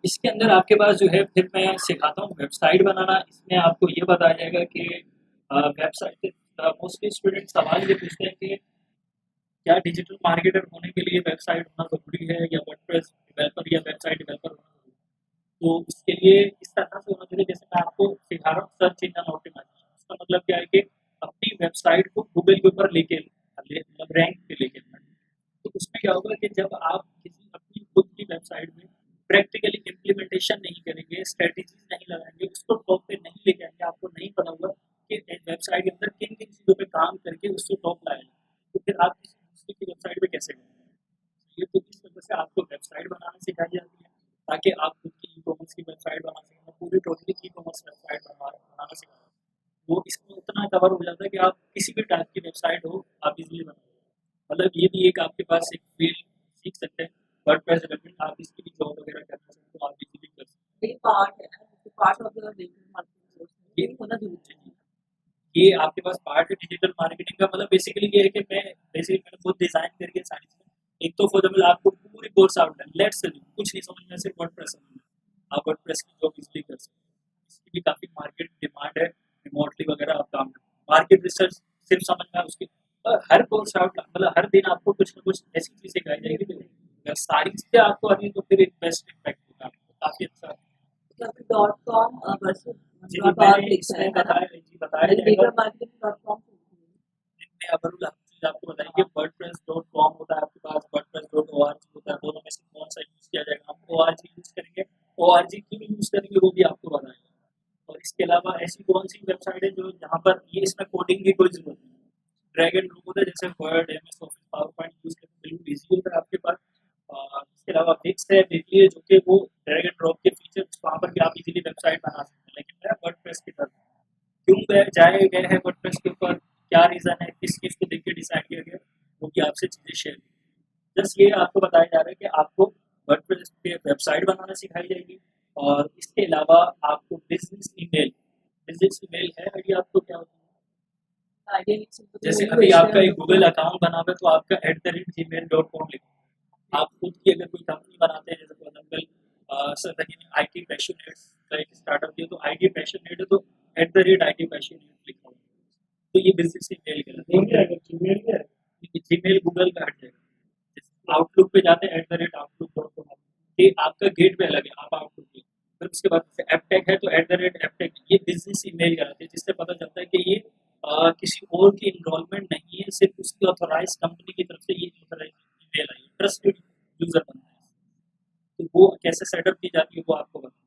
इसके अंदर आपके पास जो है फिर मैं सिखाता हूँ वेबसाइट बनाना, इसमें आपको ये बताया जाएगा कि वेबसाइट मोस्टली स्टूडेंट सवाल ये पूछते हैं कि क्या डिजिटल मार्केटर होने के लिए वेबसाइट होना ज़रूरी है या वर्डप्रेस डेवलपर या वेबसाइट डेवलपर होना ज़रूरी है, तो उसके लिए इस तरह से होना चाहिए, जैसे मैं आपको सिखा रहा हूँ सर्च इंजन ऑप्टिमाइजेशन, उसका मतलब क्या है कि अपनी वेबसाइट को गूगल के ऊपर लेके मतलब रैंक पे लेके, तो उसमें क्या होगा कि जब आप किसी अपनी खुद की वेबसाइट में प्रैक्टिकली इम्प्लीमेंटेशन नहीं करेंगे, स्ट्रेटेजीज नहीं लगाएंगे, उसको टॉप पे नहीं लेके आएंगे, आपको नहीं पता होगा कि वेबसाइट के अंदर किन किन चीज़ों पे काम करके उसको टॉप लाएंगे, तो फिर आप किसी दूसरे की वेबसाइट पे कैसे करेंगे, ये तो इस वजह से आपको वेबसाइट बनाना सिखाई जाती है ताकि आप खुद की ई कॉमर्स की वेबसाइट बना सकें, पूरी टोटली ई कॉमर्स वेबसाइट बनाना सिखाते हैं, वो इसमें उतना कवर हो जाता है कि आप किसी भी टाइप की वेबसाइट हो आप इजीली बना, मतलब ये भी एक आपके पास एक फील्ड सीख सकते हैं, वर्डप्रेस डेवलपमेंट, आप इसकी भी जॉब वगैरह करना चाहें तो आप इजीली कर सकते ये पार्ट है ना, part of the digital marketing, ये होना जरूरी है। हैं, ये आपके पास पार्ट है डिजिटल मार्केटिंग का, मतलब बेसिकली ये है कि मैंने खुद डिजाइन करके सारी चीज़ें, एक तो फॉर एग्जाम्पल आपको पूरी कोर्स आउटलाइन लेट्स से कुछ नहीं समझना, सिर्फ वर्डप्रेस समझना, आप वर्डप्रेस की जॉब इजीली कर सकते हैं, इसकी भी काफ़ी मार्केट डिमांड है, रिमोटली वगैरह आप काम करते हैं, मार्केट रिसर्च सिर्फ समझना है उसकी, हर कोर्स आउटलाइन मतलब हर दिन आपको कुछ ना कुछ ऐसी चीज़ सिखाई जाएगी, अगर सारी चीज़ें आपको आती तो फिर एक बेस्ट इम्पैक्ट होगा, काफ़ी अच्छा .com वर्सेस जी .org लिखा है बताया जाएगा, डिजिटल मार्केटिंग .com जिनमें अबरुल हर चीज़ आपको बताएंगे, वर्डप्रेस.com होता है आपके पास, वर्डप्रेस.org होता है, दोनों में से कौन सा यूज़ किया जाएगा, आप ORG यूज़ करेंगे, ORG क्यों यूज़ करेंगे वो भी आपको बताएंगे, और इसके अलावा ऐसी कौन सी वेबसाइट है जो जहाँ पर ये इसमें कोडिंग की कोई जरूरत नहीं, ड्रैग एंड ड्रॉप होता है, जैसे word MS office power point use करके बिल्कुल विजुअल है आपके पास। इसके अलावा विक्स है, वीकली है, जो कि वो ड्रैग एंड ड्रॉप के फीचर्स वहाँ पर भी आप इजीली वेबसाइट बना सकते हैं। लेकिन मैं वर्डप्रेस की तरफ क्यों जाए गए हैं वर्डप्रेस के ऊपर, क्या रीज़न है, किस चीज़ को देख के डिसाइड किया गया, वो भी आपसे चीज़ें शेयर की। जस्ट ये आपको बताया जा रहा है कि आपको वर्डप्रेस पे वेबसाइट बनाना सिखाई जाएगी, और इसके अलावा आपको बिजनेस ईमेल है आइडिया आपको क्या होती है? जैसे अभी आपका एक गूगल अकाउंट बना हुआ है तो आपका @gmail.com लिखो। आप खुद की अगर कोई कंपनी बनाते हैं, जैसे फॉर एग्जाम्पल सर IT पैशनेट्स का एक स्टार्टअप दिया तो IT पैशनेट है तो @IT पैशनेट लिखा हुआ, तो ये बिजनेस ईमेल कहलाता नहीं है, अगर जीमेल है है। जीमेल गूगल का हट जाएगा। आउटलुक पे जाते हैं @outlook.com, ये आपका गेट पे अलग है, आप आउटलुक पे। फिर उसके बाद एपटेक है तो @एपटेक, ये बिजनेस ईमेल कहलाते हैं, जिससे पता चलता है कि ये किसी और की इनरोलमेंट नहीं है, सिर्फ उसकी ऑथोराइज कंपनी की तरफ से ये ऑथोराइज ईमेल आई है, ट्रस्टेड यूजर बनता है। तो वो कैसे सेटअप की जाती है वो आपको बताएं।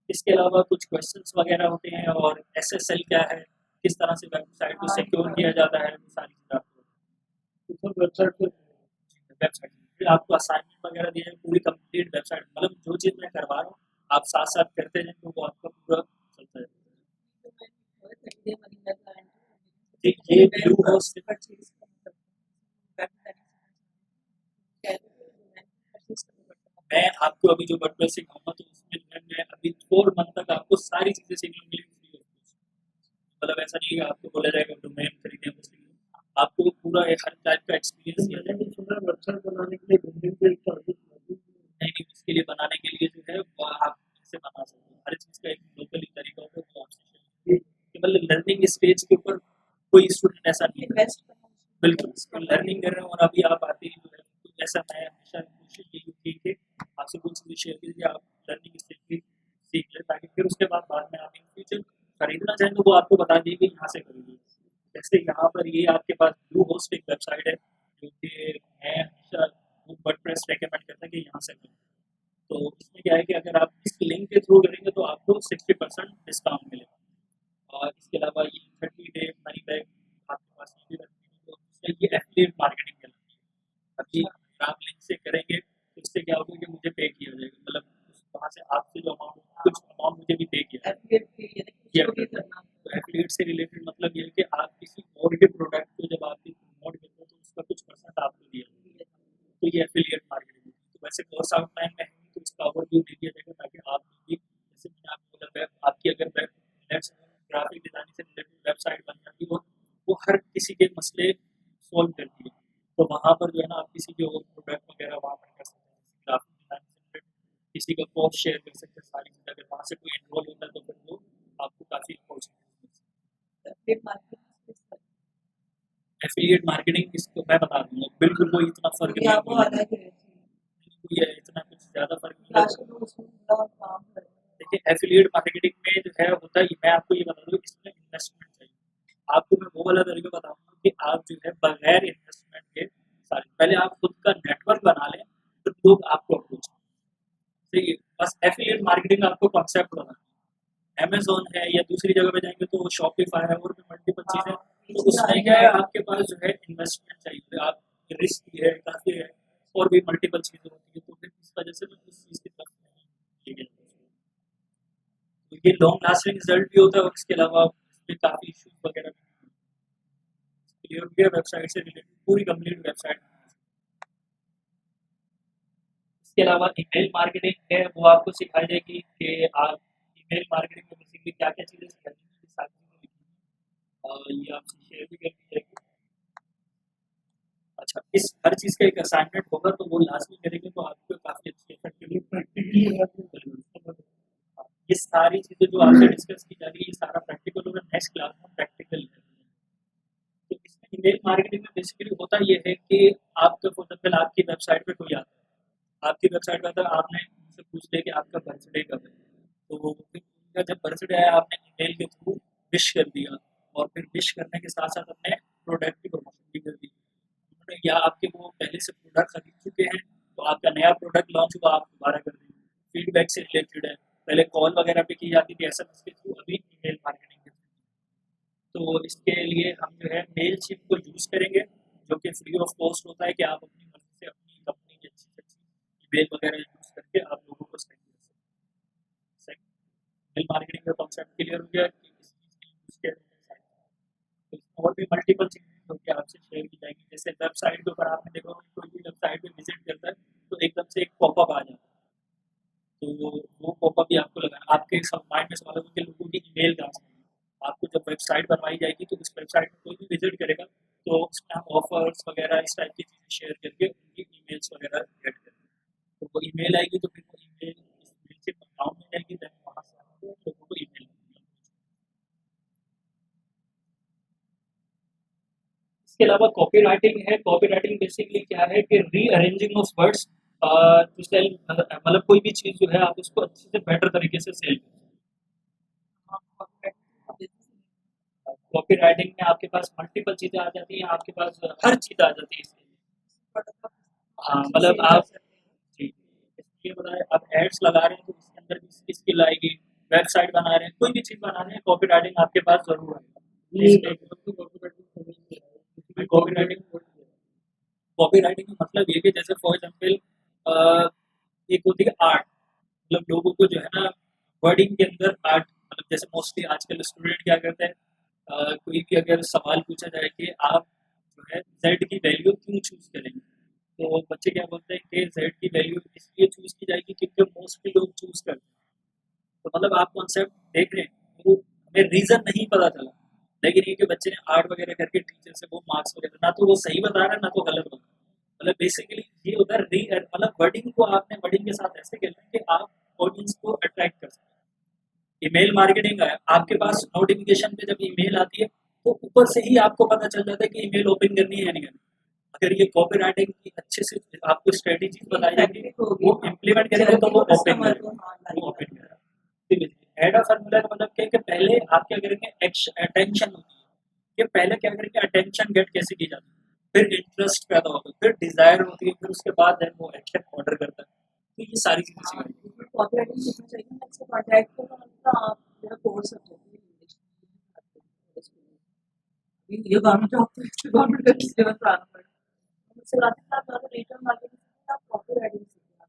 इसके अलावा कुछ क्वेश्चंस वगैरह होते हैं, और SSL क्या है, किस तरह से वेबसाइट को सिक्योर किया जाता है, वो सारी चीज़ें आपको तो वेबसाइट पे वेबसाइट। फिर आपको असाइनमेंट वगैरह दिया है, पूरी कंप्लीट वेबसाइट, मतलब जो चीज़ मैं करवा रहा हूँ आप साथ साथ करते हैं तो वो आपका पूरा चलता है। ये ब्लू होस्ट मैं आपको अभी जो वर्डप्रेस सिखाऊंगा तो उसमें मैं अभी 4 मंथ तक आपको सारी चीज़ें सीखने मिलेगी फ्री ऑफ कॉस्ट। मतलब ऐसा नहीं है कि आपको बोला जाएगा डोमेन खरीदने कुछ नहीं, आपको पूरा हर टाइप का एक्सपीरियंस दिया जाएगा। सुना वेबसाइट बनाने के लिए बिल्डिंग के चार्जेस नहीं, उसके लिए बनाने के लिए जो है वो आप कैसे बना सकते हो, हर चीज़ का एक लोकली तरीका होता है, वो आपसे शेयर कि मतलब लर्निंग स्टेज के ऊपर कोई स्टूडेंट ऐसा नहीं है, बिल्कुल लर्निंग कर रहे हैं और अभी आप आते ही जो है तो ऐसा मैं हमेशा कोशिश यही होती है कि आपसे कुछ चीज़ें शेयर कीजिए, आप लर्निंग स्टेज की सीख लें, ताकि फिर उसके बाद में आप इन फ्यूचर खरीदना चाहें तो वो आपको बता दिए कि यहाँ से खरीदिए। जैसे यहाँ पर ये आपके पास ब्लू होस्ट एक वेबसाइट है, जो कि मैं हमेशा वर्डप्रेस रेकमेंड करता है कि यहाँ से करें। तो इसमें क्या है कि अगर आप इस लिंक के थ्रू करेंगे तो आपको 60% डिस्काउंट मिलेगा, और इसके अलावा ये 30 डे मनी बैक आपके पास ये भी रखते हैं, तो इससे ये एफिलिएट मार्केटिंग कहलाती है। अभी अगर आप लिंक से करेंगे तो इससे क्या होगा कि मुझे पे किया जाएगा, मतलब वहाँ से आपसे जो अमाउंट कुछ अमाउंट मुझे भी पे किया जाएगा। तो एफिलिएट से रिलेटेड मतलब ये है कि आप किसी और के प्रोडक्ट को जब आप प्रमोट करते हो तो उसका कुछ परसेंट आपको दिया जाएगा, तो ये एफिलिएट मार्केटिंग है। तो वैसे कोर्स आउटलाइन में है तो इसका ओवरव्यू दे दिया जाएगा, ताकि आप भी जैसे मैंने आपको बोला वेब आपकी अगर वेब ग्राफिक डिजाइनिंग से रिलेटेड वेबसाइट बन जाती है, वो हर किसी के मसले सॉल्व करती है, तो वहाँ पर जो है ना आप किसी के और प्रोडक्ट वगैरह वहाँ पर कर सकते हैं, ग्राफिक डिजाइनिंग से रिलेटेड किसी का पोस्ट शेयर कर सकते हैं, सारी चीज़ें अगर वहाँ से कोई एनरोल होता है तो फिर वो आपको काफ़ी एफिलिएट मार्केटिंग इसको मैं बता दूंगा, बिल्कुल कोई इतना फर्क नहीं है, इतना कुछ ज़्यादा फर्क नहीं है। देखिए एफिलिएट मार्केटिंग में जो है होता है, मैं आपको ये बता दूँ इसमें इन्वेस्टमेंट चाहिए। आपको मैं वो वाला तरीका बताऊंगा कि आप जो है बगैर इन्वेस्टमेंट के सारे, पहले आप खुद का नेटवर्क बना लें फिर लोग आपको अप्रोच करें। ठीक है, बस एफिलिएट मार्केटिंग आपको कॉन्सेप्ट बनाना है। अमेजोन है या दूसरी जगह पे जाएंगे तो शॉपिफाई है और भी मल्टीपल चीज़ें, तो उसमें क्या है आपके पास जो है इन्वेस्टमेंट चाहिए, आप रिस्क भी है काफ़ी है और भी मल्टीपल चीज़ें होती है, तो फिर इस वजह से मैं उस चीज़ की तरफ नहीं लेके जाता। तो ये लॉन्ग लास्टिंग रिजल्ट भी होता है, और इसके अलावा इसमें काफ़ी इशूज वगैरह भी क्लियर भी है, वेबसाइट से रिलेटेड पूरी कंप्लीट वेबसाइट। इसके अलावा ईमेल मार्केटिंग है, वो आपको सिखाई जाएगी कि आप ईमेल मार्केटिंग में बेसिकली क्या क्या चीज़ें सिखाई जाएंगी, सारी चीज़ें लिखी और ये आपसे शेयर भी कर दी जाएगी। अच्छा, इस हर चीज़ का एक असाइनमेंट होगा तो वो लास्ट में करेंगे तो आपको काफ़ी अच्छी इफेक्टिवली प्रैक्टिकली ये सारी चीज़ें जो आपसे डिस्कस की जा रही है ये सारा प्रैक्टिकल होगा, नेक्स्ट क्लास में प्रैक्टिकल है। तो इसमें ईमेल मार्केटिंग में बेसिकली होता ये है कि आपका फॉर एग्जाम्पल आपकी वेबसाइट पे कोई आता है, आपकी वेबसाइट पर अगर आपने उनसे पूछ लिया कि आपका बर्थडे कब है, तो उनका जब बर्थडे आया आपने ईमेल के थ्रू विश कर दिया, और फिर विश करने के साथ साथ अपने प्रोडक्ट की प्रमोशन भी कर दी, या आपके वो पहले से प्रोडक्ट खरीद चुके हैं तो आपका नया प्रोडक्ट लॉन्च हुआ आप दोबारा कर देंगे, फीडबैक से रिलेटेड है, पहले कॉल वगैरह पे की जाती थी SMS के थ्रू, अभी ईमेल मार्केटिंग के थ्रू। तो इसके लिए हम जो है मेल शिप को यूज़ करेंगे, जो कि फ्री ऑफ कॉस्ट होता है कि आप अपनी मर्जी से ईमेल वगैरह यूज करके आप लोगों को सेंड कर सकते हैं। ईमेल मार्केटिंग का कॉन्सेप्ट क्लियर हो गया कि इस चीज़ की यूज कैसे कर सकते हैं। तो इसमें और भी मल्टीपल चीज़ें जो कि आपसे शेयर की जाएगी, जैसे वेबसाइट के ऊपर आपने देखा होगा कोई भी वेबसाइट पे विजिट करता है तो एकदम से एक पॉपअप आ जाता है, तो वो पॉपअप भी आपको लगाना, आपके सब माइंड में सवाल होगा कि लोगों की ईमेल कहाँ से आएगी। आपको जब वेबसाइट बनवाई जाएगी तो उस वेबसाइट में कोई भी विजिट करेगा तो उसमें हम ऑफर्स वगैरह इस टाइप की चीज़ें शेयर करके उनकी ईमेल्स वगैरह गेट करेंगे। तो वो ईमेल आएगी तो फिर वो ईमेल इस मेल से अकाउंट में जाएगी, देन वहाँ से आपको लोगों को ईमेल। इसके अलावा कॉपी राइटिंग है। कॉपी राइटिंग बेसिकली क्या है कि rearranging of words to sell, मतलब कोई भी चीज़ जो है आप उसको अच्छे से बेटर तरीके से सेल कर। कॉपी राइटिंग में आपके पास मल्टीपल चीज़ें आ जाती हैं, आपके पास हर चीज़ आ जाती है इसके लिए। हाँ, मतलब आप जी, इसलिए बताए आप एड्स लगा रहे हैं तो इसके अंदर भी इसकी स्किल आएगी, वेबसाइट बना रहे हैं, कोई भी चीज़ बना रहे हैं, कॉपी राइटिंग आपके पास ज़रूर आएगा। ये इसलिए तो कॉपीराइटिंग समझ नहीं आया, मैं कॉपी राइटिंग का मतलब ये कि जैसे फॉर एग्जाम्पल एक होती है आर्ट, मतलब लोगों को जो है ना वर्डिंग के अंदर आर्ट, मतलब जैसे मोस्टली आजकल स्टूडेंट क्या करते हैं, कोई भी अगर सवाल पूछा जाए कि आप जो है जेड की वैल्यू क्यों चूज करेंगे, तो बच्चे क्या बोलते हैं कि जेड की वैल्यू इसलिए चूज की जाएगी क्योंकि मोस्टली लोग चूज करते हैं। तो मतलब आप कॉन्सेप्ट देख रहे हैं, तो हमें रीजन नहीं पता चला, लेकिन ये कि बच्चे ने आर्ट वगैरह करके टीचर से वो मार्क्स वगैरह, ना तो वो सही बता रहा है ना तो गलत बता रहा है। मतलब बेसिकली ये होता है री, मतलब वर्डिंग को आपने वर्डिंग के साथ ऐसे खेलना है कि आप ऑडियंस को अट्रैक्ट कर सकते हैं। ईमेल मार्केटिंग है, आपके पास नोटिफिकेशन पे जब ईमेल आती है तो ऊपर से ही आपको पता चल जाता है कि ईमेल ओपन करनी है या नहीं करनी। अगर ये कॉपी राइटिंग की अच्छे से आपको स्ट्रेटेजी बताई जाएगी, वो इम्प्लीमेंट करेंगे तो वो ओपन करेगा। एड ऑफ फार्मूला का मतलब क्या है कि पहले आप क्या करेंगे, अटेंशन होती है कि पहले क्या करेंगे, अटेंशन गेट कैसे की जाती है, फिर इंटरेस्ट पैदा होता है, फिर डिजायर होती है, फिर उसके बाद देन वो एक्शन ऑर्डर करता है। तो ये सारी चीजें सिखाएंगे। कॉपीराइटिंग सीखना चाहिए ना, इससे कॉन्टैक्ट को मतलब आप मेरा कोर्स सब्जेक्ट है इंग्लिश। ये गवर्नमेंट जॉब तो इससे गवर्नमेंट का सिलेबस आना पड़ेगा। मुझसे बात है, आप अगर रिटर्न मार्केटिंग सीखना, आप कॉपीराइटिंग सीखना।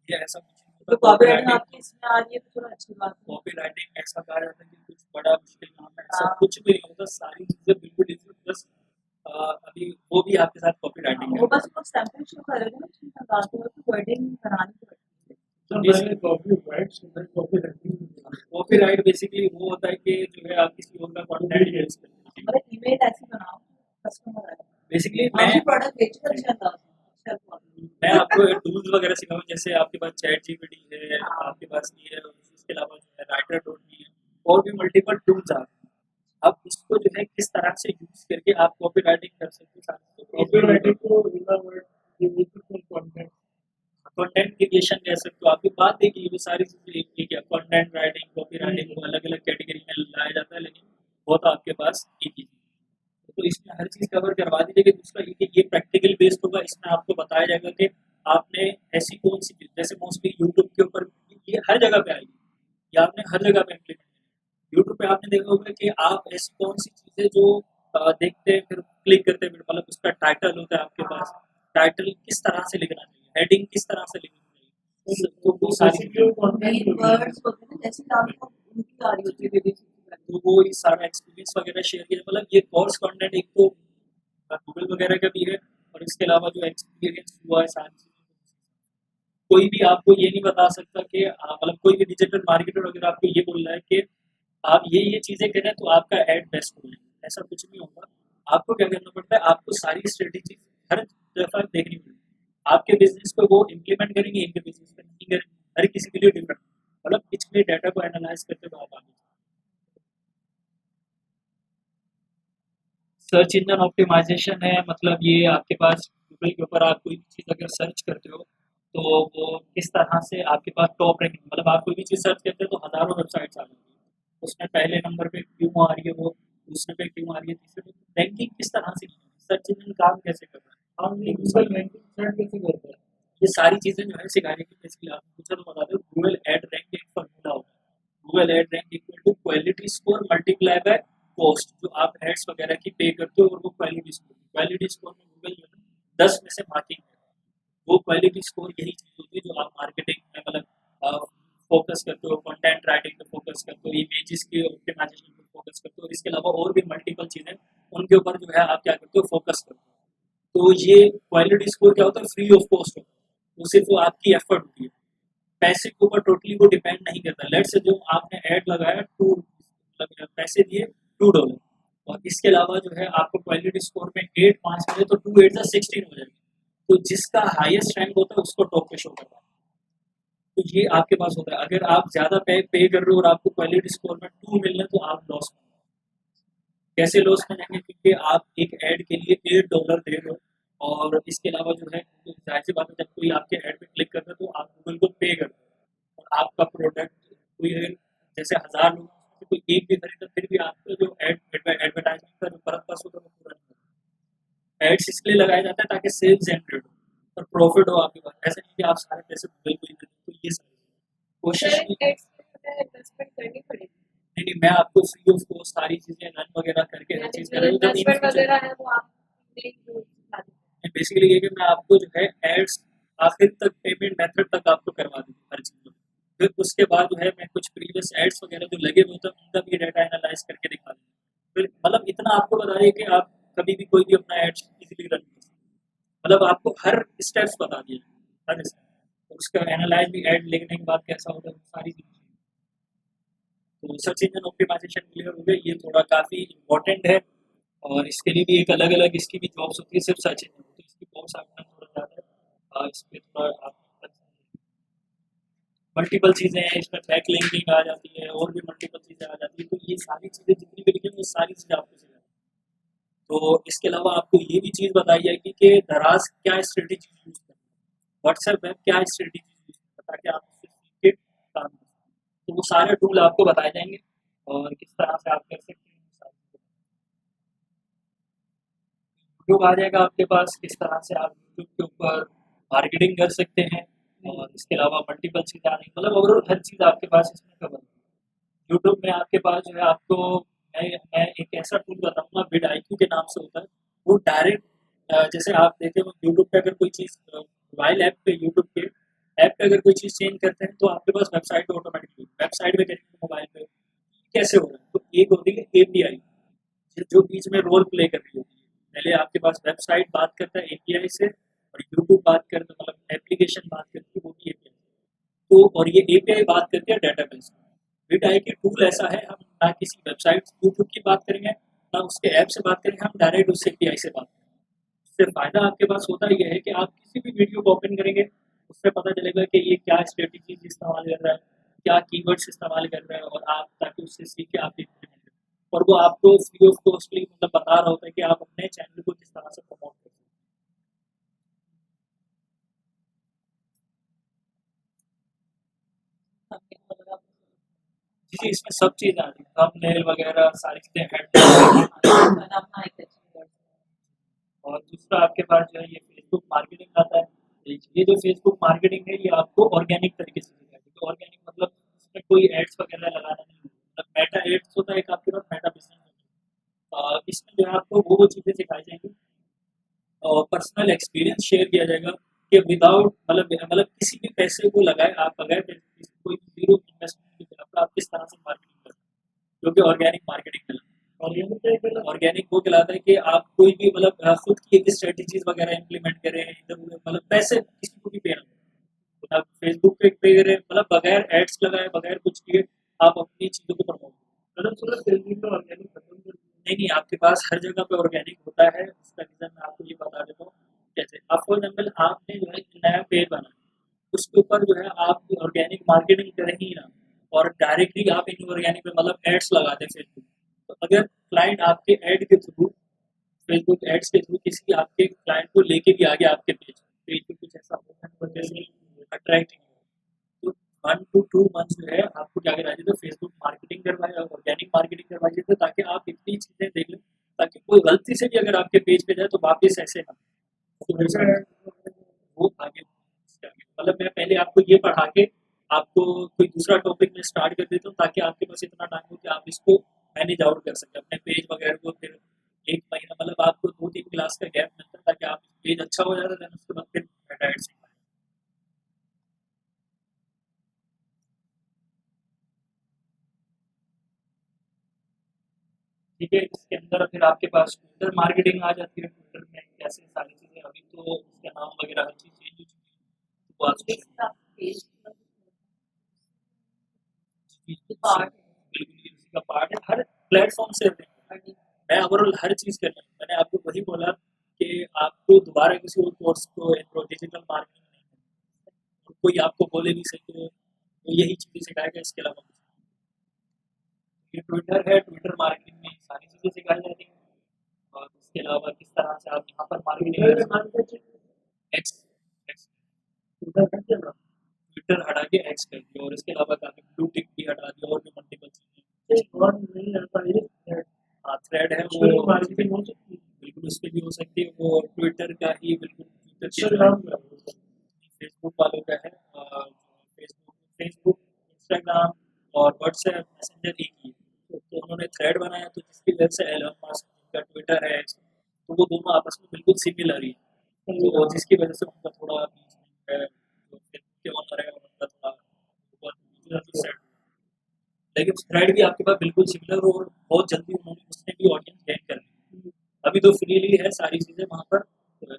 ये ऐसा कुछ नहीं तो होता, कॉपीराइटिंग आपकी इसमें आ रही है तो चलो अच्छी बात है। कॉपी राइटिंग ऐसा कहा जाता है कि कुछ बड़ा मुश्किल काम है, ऐसा हाँ। कुछ भी नहीं होता, सारी चीजें बिल्कुल इजी, बस अभी वो भी आपके साथ कॉपी राइटिंग वो है। बस वो सैंपल शो करेगा ना, उसमें लगाते हो तो वर्डिंग बनानी पड़ती है। सर मैंने कॉपीराइट सुना है, कॉपीराइटिंग कॉपीराइट बेसिकली वो होता है कि जो है आप किसी और का कंटेंट यूज करते हैं। मतलब ईमेल ऐसे बनाओ कस्टमर आए, बेसिकली आप भी मैं प्रोडक्ट बेचो अच्छे अंदाज में, अच्छा मैं आपको टूल्स वगैरह सिखाऊं, जैसे आपके पास चैट जीपीटी है, हाँ। आपके पास ये है, इसके अलावा जो है राइटर डॉट मी है, और भी मल्टीपल टूल्स आ रहे हैं। आप इसको जो है किस तरह से यूज करके आप कॉपी राइटिंग कर सकते हो, सारी चीज़ें कॉपीराइटिंग को इन द वर्ड ये बिल्कुल कंटेंट कंटेंट क्रिएशन कह सकते हो। आपकी बात देखिए, ये सारी चीजें एक ही है, कंटेंट राइटिंग कॉपी राइटिंग को अलग अलग कैटेगरी में लाया जाता है, लेकिन वो तो आपके पास एक ही चीज़। तो इसमें हर चीज़ कवर करवा दी जाएगी। दूसरा ये प्रैक्टिकल बेस्ड होगा, इसमें आपको बताया जाएगा कि आपने ऐसी कौन सी चीज़, जैसे मोस्टली यूट्यूब के ऊपर ये हर जगह पे आएगी, ये आपने हर जगह पे इम्प्लीमेंट करनी है। यूट्यूब पे आपने देखा होगा कि आप ऐसी कौन सी चीज़ें जो देखते हैं फिर क्लिक करते हैं, फिर मतलब उसका टाइटल होता है आपके पास, टाइटल किस तरह से लिखना चाहिए, हेडिंग किस तरह से लिखनी चाहिए, तो वो सारी बेसिकली चीज़ें, कंटेंट वर्ड्स होते हैं ना, जैसे आपको उनकी आ रही होती है BBC की। तो वो ये सारा एक्सपीरियंस वगैरह शेयर किया, मतलब ये कोर्स कंटेंट एक तो गूगल वगैरह का भी है, और इसके अलावा जो एक्सपीरियंस हुआ है सारी चीज़ें, कोई भी आपको ये नहीं बता सकता कि मतलब कोई भी डिजिटल मार्केटर अगर आपको ये बोल रहा है कि आप ये चीज़ें करें तो आपका एड बेस्ट हो जाएगा, ऐसा कुछ नहीं होगा। आपको क्या करना पड़ता है, आपको सारी स्ट्रेटेजी हर दफा देखनी पड़ेगी। आपके बिजनेस को वो इम्प्लीमेंट करेंगे, इनके बिजनेस पे नहीं करेंगे, हर किसी के लिए डिफरेंट, मतलब पिछले डाटा को एनालाइज करते हुए आप आगे। सर्च इंजन ऑप्टिमाइजेशन है, मतलब ये आपके पास गूगल के ऊपर आप कोई भी चीज़ अगर सर्च करते हो तो वो किस तरह से आपके पास टॉप रैंकिंग, मतलब आप कोई भी चीज़ सर्च करते हो तो हज़ारों वेबसाइट्स आ जाती है, उसमें पहले नंबर पे क्यों आ रही है, वो दूसरे पे क्यों आ रही है, तीसरे पे रैंकिंग किस तरह से की है, सर्च इंजन काम कैसे कर रहा है, हम ये गूगल रैंकिंग सेट कैसे करते हैं? ये सारी चीज़ें जो है सिखाने की, बेसिकली आपको पूछा तो बता दो, गूगल एड रैंक एक फॉर्मूला होता है, Google ad rank equal to quality score multiply by cost, जो आप एड्स वगैरह की पे करते हो, और वो क्वालिटी स्कोर में गूगल जो है 10 में से मार्किंग है, वो क्वालिटी स्कोर यही चीज़ होती है जो आप मार्केटिंग में मतलब फोकस करते हो, कंटेंट राइटिंग पे फोकस करते हो, इमेजेस की ऑप्टिमाइजेशन पे फोकस करते हो, और इसके अलावा और भी मल्टीपल चीज़ें उनके ऊपर जो है आप क्या करते हो, फोकस करते हो। तो ये क्वालिटी स्कोर क्या होता है, फ्री ऑफ कॉस्ट होता है, वो सिर्फ वो आपकी एफर्ट होती है, पैसे के ऊपर टोटली वो डिपेंड नहीं करता। लेट से जो आपने ऐड लगाया मतलब पैसे दिए $2, और इसके अलावा जो है आपको क्वालिटी स्कोर में 8 5 मिले तो 2 8 16 हो जाएगी। तो जिसका हाईएस्ट रैंक होता है उसको टॉप पे शो करता है। तो ये आपके पास होता है। अगर आप ज़्यादा पे कर रहे हो और आपको क्वालिटी स्कोर में 2 मिल रहे हैं तो आप लॉस में। कैसे लॉस में जाएंगे, क्योंकि आप एक ऐड के लिए $8 दे रहे हो, और इसके अलावा जो है तो जाहिर सी बात है, जब कोई आपके ऐड पे क्लिक करता है तो आप गूगल को पे करते हो, और आपका प्रोडक्ट कोई अगर जैसे 1000 लोग में कोई एक भी खरीदा, फिर भी आपका जो एडवर्टाइजमेंट का जो पर्पस होता है वो पूरा नहीं होता। एड्स इसलिए लगाए जाते हैं ताकि सेल्स जनरेट हो और प्रॉफिट हो आपके पास। ऐसा नहीं कि आप सारे पैसे गूगल को ही दे दो। तो ये सारी कोशिश सर की। एड्स में इन्वेस्टमेंट करनी पड़ेगी। नहीं नहीं, मैं आपको फ्री ऑफ कॉस्ट सारी चीजें रन वगैरह करके हर चीज कर रहा हूँ। जब इन इन्वेस्टमेंट फ्यूचर वगैरह है वो आप सिखा देंगे। बेसिकली ये कि मैं आपको जो है एड्स आखिर तक पेमेंट मेथड तक आपको करवा दूंगी हर चीज में। फिर उसके बाद जो है मैं कुछ प्रीवियस एड्स वगैरह जो लगे हुए थे उनका भी डाटा एनालाइज करके दिखा दूंगा। फिर मतलब इतना आपको बता रही है कि आप कभी भी कोई भी अपना एड्स इजीली रन कर सकते हैं। मतलब आपको हर स्टेप्स बता दिए, हर स्टेप, उसका एनालाइज भी ऐड लिखने के बाद कैसा होता है, वो सारी चीजें। तो सर्च इंजन ऑप्टिमाइजेशन क्लियर हो गया, ये थोड़ा काफ़ी इम्पोर्टेंट है, और इसके लिए भी एक अलग अलग इसकी भी जॉब्स होती है, सिर्फ सर्च इंजन, तो इसकी जॉब्स आपका थोड़ा ज़्यादा है। इसमें थोड़ा आप मल्टीपल चीज़ें हैं, इसमें बैक लिंकिंग आ जाती है, और भी मल्टीपल चीज़ें आ जाती है। तो ये सारी चीज़ें जितनी भी लिखी वो सारी चीज़ें आपको सिखाई। तो इसके अलावा आपको ये भी चीज़ बताई जाएगी कि दराज क्या स्ट्रेटेजी यूज़ करना है, व्हाट्सएप वेब क्या स्ट्रेटेजी यूज़ करना है, ताकि आप उससे सीख के काम कर सकें। तो वो सारे टूल आपको बताए जाएंगे और किस तरह से आप कर सकते हैं। यूट्यूब आ जाएगा आपके पास, किस तरह से आप यूट्यूब के ऊपर मार्केटिंग कर सकते हैं, और इसके अलावा मल्टीपल चीज़ें आ रही, मतलब ओवरऑल हर चीज़ आपके पास इसमें कवर है। यूट्यूब में आपके पास जो है आपको मैं एक ऐसा टूल बताऊंगा, बिड आईक्यू के नाम से होता है। वो डायरेक्ट जैसे आप देखे हो यूट्यूब पे, अगर कोई चीज़ मोबाइल ऐप पे, यूट्यूब के ऐप पे अगर कोई चीज़ चेंज करते हैं तो आपके पास वेबसाइट पे ऑटोमेटिकली, वेबसाइट पे करेंगे मोबाइल पे, कैसे हो रहा है। तो एक होती है एपीआई जो बीच में रोल प्ले कर रही होती है। पहले आपके पास वेबसाइट बात करता है एपीआई से, और यूट्यूब बात करता है, मतलब एप्लीकेशन बात करती है वो भी एपीआई। तो और ये एपीआई बात करती है डेटाबेस। बिट आई की टूल ऐसा है, हम ना किसी वेबसाइट यूट्यूब की बात करेंगे, ना उसके ऐप से बात करेंगे, हम डायरेक्ट उस एपीआई से बात करेंगे। इससे फायदा आपके पास होता यह है कि आप किसी भी वीडियो को ओपन करेंगे, उससे पता चलेगा कि ये क्या स्ट्रेटेजी इस्तेमाल कर रहा है, क्या कीवर्ड्स इस्तेमाल कर रहा है, और आप ताकि उससे सीख के आप इम्प्लीमेंट करें। और वो आपको फ्री ऑफ कॉस्टली मतलब बता रहा होता है कि आप अपने चैनल को किस तरह से प्रमोट कर सकते हैं। जी जी, इसमें सब चीज़ आ रही है, थंबनेल वगैरह सारी चीज़ें हेड। और दूसरा आपके पास जो है ये फेसबुक मार्केटिंग आता है। ये जो फेसबुक मार्केटिंग है ये आपको ऑर्गेनिक तरीके से सिखाएगी। तो ऑर्गेनिक मतलब इसमें कोई एड्स वगैरह लगाना नहीं होता, मतलब मेटा एड्स होता है एक आपके पास, मेटा बिजनेस होता है। इसमें जो है आपको वो चीज़ें सिखाई जाएंगी, और पर्सनल एक्सपीरियंस शेयर किया जाएगा कि विदाउट मतलब किसी भी पैसे को लगाए, आप बगैर कोई जीरो इन्वेस्टमेंट आप किस तरह से मार्केटिंग कर सकते हैं, जो कि ऑर्गेनिक मार्केटिंग कहलाता है। ऑर्गेनिक वो कहलाता है कि आप कोई भी मतलब खुद की एक स्ट्रेटेजीज वगैरह इंप्लीमेंट करें, इधर उधर मतलब पैसे किसी को भी पे ना करें। आप फेसबुक पे करें, मतलब बगैर एड्स लगाए, बगैर कुछ किए आप अपनी चीज़ों को प्रमोट करें। मतलब पूरा फेसबुक में ऑर्गेनिक नहीं नहीं, आपके पास हर जगह पे ऑर्गेनिक होता है। उसका रीज़न मैं आपको ये बता देता हूँ। जैसे अब फॉर एग्जाम्पल आपने जो है एक नया पेज बनाया, उसके ऊपर जो है आप ऑर्गेनिक मार्केटिंग करें ही ना, और डायरेक्टली आप इन ऑर्गेनिक में मतलब एड्स लगा दें फेसबुक, तो अगर क्लाइंट आपके ऐड के थ्रू, फेसबुक एड्स के थ्रू किसी आपके क्लाइंट को लेके भी आ गया आपके पेज पे कुछ ऐसा अट्रैक्ट, तो 1 to 2 मंथ्स जो है आपको क्या करना चाहिए, तो फेसबुक मार्केटिंग करवाइए, ऑर्गेनिक मार्केटिंग करवाइए, तो ताकि आप इतनी चीज़ें देख लें, ताकि कोई गलती से भी अगर आपके पेज पे जाए तो वापस ऐसे ना तो वो आगे मतलब मैं पहले आपको ये पढ़ा के आपको कोई दूसरा टॉपिक में स्टार्ट कर देता हूँ, ताकि आपके पास इतना टाइम हो कि आप इसको मैनेज आउट कर सकें अपने पेज वगैरह को। फिर 1 महीना मतलब आपको 2 3 क्लास का गैप मिलता है, ताकि आप पेज अच्छा हो जाता है, उसके बाद फिर डायरेक्ट ठीक है। इसके अंदर फिर आपके पास ट्विटर मार्केटिंग आ जाती है। ट्विटर में कैसे सारी चीज़ें, अभी तो इसका नाम वगैरह हर चीज़ चेंज हो चुकी है। तो आप Basically, आप page पर पार्ट बिल्कुल ही उसी का पार्ट है, हर प्लेटफॉर्म से earning मैं ओवरऑल हर चीज़ कर रहा हूँ। मैंने आपको वही बोला कि आपको दोबारा किसी और कोर्स को डिजिटल मार्केटिंग नहीं करना है। और कोई आपको बोले भी सही तो वो यही चीज़ें सिखाएगा, इसके अलावा कुछ नहीं। ये ट्विटर है, ट्विटर मार्केटिंग में सारी चीज़ें सिखाई जाती हैं। और इसके अलावा किस तरह से आप यहाँ पर मार्केटिंग ट्विटर कर के सकते नाम क्या चाहिए? हैं। एक्स एक्स ट्विटर हट जाना। ट्विटर हटा के एक्स कर दिया, और इसके अलावा काफ़ी ब्लू टिक भी हटा दिया, और भी मल्टीपल चीज़ें। एक और नहीं आता ये thread। हाँ, थ्रेड है उस पर भी वो मार्केटिंग हो सकती है। बिल्कुल उस पर भी हो सकती है। वो ट्विटर का ही बिल्कुल ट्विटर के इंस्टाग्राम का फेसबुक वालों का है। फेसबुक फेसबुक इंस्टाग्राम और व्हाट्सएप मैसेंजर एक ही है। तो उन्होंने थ्रेड बनाया, तो जिसकी वजह से एलन मस्क जिनका ट्विटर है तो वो दोनों आपस में बिल्कुल सिमिलर ही है। तो जिसकी वजह से उनका थोड़ा बीच में है, जो फेसबुक के ओनर है उनका थोड़ा सेट। लेकिन थ्रेड भी आपके पास बिल्कुल सिमिलर, और बहुत जल्दी उन्होंने उसने भी ऑडियंस गेन कर ली। अभी तो फ्रीली है सारी चीज़ें वहाँ पर।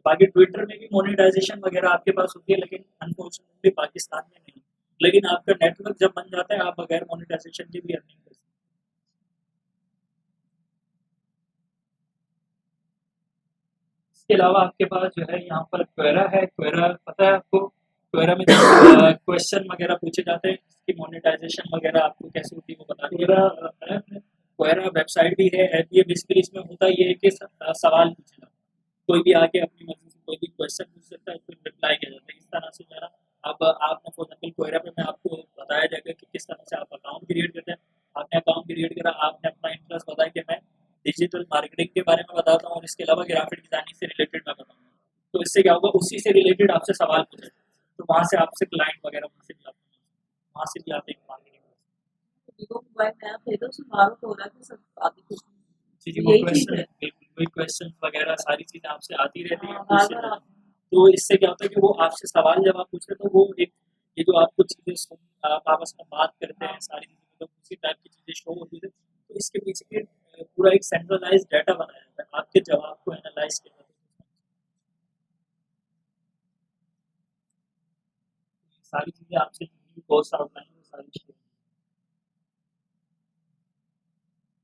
बाकी ट्विटर में भी मोनेटाइजेशन वगैरह आपके पास होती है, लेकिन अनफॉर्चुनेटली पाकिस्तान में नहीं। लेकिन आपका नेटवर्क जब बन जाता है, आप बगैर मोनेटाइजेशन के भी अर्निंग कर सकते हैं। इसके अलावा आपके पास जो है यहाँ पर क्वेरा है। क्वेरा पता है आपको? क्वेरा में क्वेश्चन वगैरह पूछे जाते हैं, इसकी मोनेटाइजेशन वगैरह आपको कैसे होती है वो बता दिया। मेरा ऐप है। क्वेरा वेबसाइट भी है, ऐप भी है। बेसिकली इसमें होता ये है कि सवाल पूछेगा, कोई भी आके अपनी मर्जी से कोई भी क्वेश्चन पूछ सकता है, उसको रिप्लाई किया जाता है। इस तरह से जो है ना, अब आपने फॉर एग्जाम्पल क्वेरा पे मैं आपको बताया जाएगा कि किस तरह से आप अकाउंट क्रिएट करते हैं। आपने अकाउंट क्रिएट करा, आपने अपना इंटरेस्ट बताया कि मैं डिजिटल मार्केटिंग के बारे में बताता हूँ, और इसके अलावा ग्राफिक डिजाइनिंग से रिलेटेड मैं बताऊँगा। तो इससे क्या होगा, उसी से रिलेटेड आपसे सवाल पूछे, तो वहाँ से आपसे क्लाइंट वगैरह वहाँ से भी आप एक मार्केटिंग जो मोबाइल में आप तो सुधारो हो रहा है सब आती कुछ जी जी। तो वो यही चीज क्वेश्चन है। बिल्कुल वही क्वेश्चन वगैरह सारी चीज़ें आपसे आती रहती हैं। हाँ, तो बार बार आप तो इससे क्या होता है कि वो आपसे सवाल जब आप पूछ रहे हैं, तो वो एक ये जो आपको चीज़ें आप आपस में बात करते हैं, सारी चीज़ें मतलब उसी टाइप की चीज़ें शो होती है। तो इसके पीछे के पूरा एक सेंट्रलाइज डाटा बनाया जाता है, आपके जवाब को एनालाइज किया जाता है। सारी चीज़ें आपसे कोर्स आउटलाइन में सारी चीज़ें।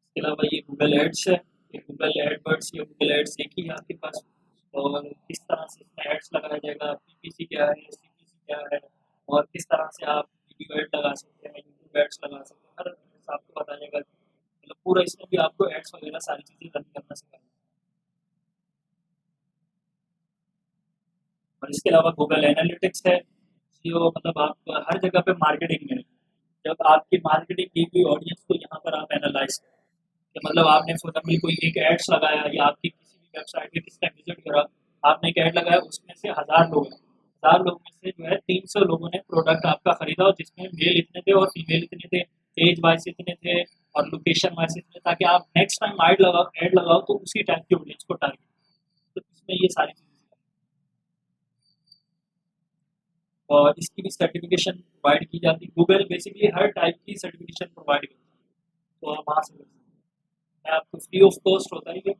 इसके अलावा ये गूगल एड्स है, ये गूगल एडवर्ड्स या गूगल एड्स एक ही है आपके पास। और किस तरह से इसमें एड्स लगाया जाएगा, पीपीसी क्या है, सीपीसी क्या है, और किस तरह से आप वीडियो एड लगा सकते हैं, यूट्यूब एड्स लगा सकते हैं, हर चीज़ आपको बताया जाएगा। मतलब पूरा इसमें भी आपको एड्स वगैरह सारी चीज़ें रन करना सिखाएगा। और इसके अलावा गूगल एनालिटिक्स है, जो मतलब आप हर जगह पे मार्केटिंग में जब आपकी मार्केटिंग की हुई ऑडियंस को यहाँ पर आप एनालाइज करें कि मतलब आपने फॉर एग्जाम्पल कोई एक एड्स लगाया, या आपकी किसी भी वेबसाइट पे किसी ने विजिट करा, आपने एक ऐड लगाया, उसमें से 1000 लोग हैं, 1000 लोग में से जो है 300 लोगों ने प्रोडक्ट आपका खरीदा, और जिसमें मेल इतने थे और फीमेल इतने थे, एज वाइज इतने थे, और लोकेशन वाइज इतने, ताकि आप नेक्स्ट टाइम ऐड लगाओ तो उसी टाइप की ऑडियंस को टारगेट। तो इसमें ये सारी चीज़ें, और इसकी भी सर्टिफिकेशन प्रोवाइड की जाती है। गूगल बेसिकली हर टाइप की सर्टिफिकेशन प्रोवाइड करता है, तो आप वहाँ से कर सकते हैं। आपको फ्री ऑफ कॉस्ट होता है ये।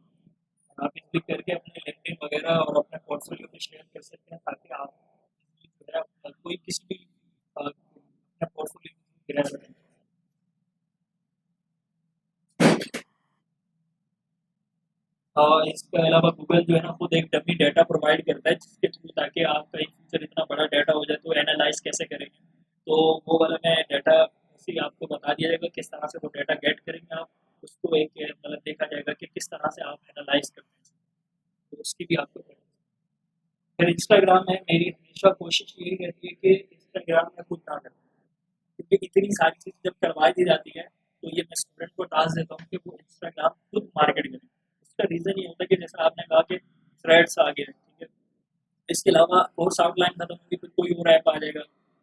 आप इस क्लिक करके अपने लिंक्डइन वगैरह और अपने पोर्टफोलियो में शेयर कर सकते हैं, ताकि आप जो है कोई किसी भी अपने पोर्टफोलियो में गिरा सकें। और इसके अलावा गूगल जो है ना, खुद एक डमी डाटा प्रोवाइड करता है, जिसके थ्रू ताकि आपका इन फ्यूचर इतना बड़ा डाटा हो जाए तो एनालाइज कैसे करेंगे। तो वो वाला मैं डाटा उसी आपको बता दिया जाएगा, किस तरह से वो डाटा गेट करेंगे आप, उसको एक मतलब देखा जाएगा कि किस तरह से आप एनालाइज करते हैं, तो उसकी भी आपको। फिर इंस्टाग्राम में मेरी हमेशा कोशिश यही रहती है कि इंस्टाग्राम में खुद ना करें, क्योंकि इतनी सारी चीज़ें जब करवाई दी जाती है, तो ये मैं स्टूडेंट को टास्क देता हूँ कि वो इंस्टाग्राम खुद मार्केट करें। उसका रीज़न ये होता है कि जैसा आपने कहा कि थ्रेड्स आ गए, ठीक है, इसके अलावा कोर्स आउटलाइन खत्म होगी, फिर कोई और ऐप आ जाएगा,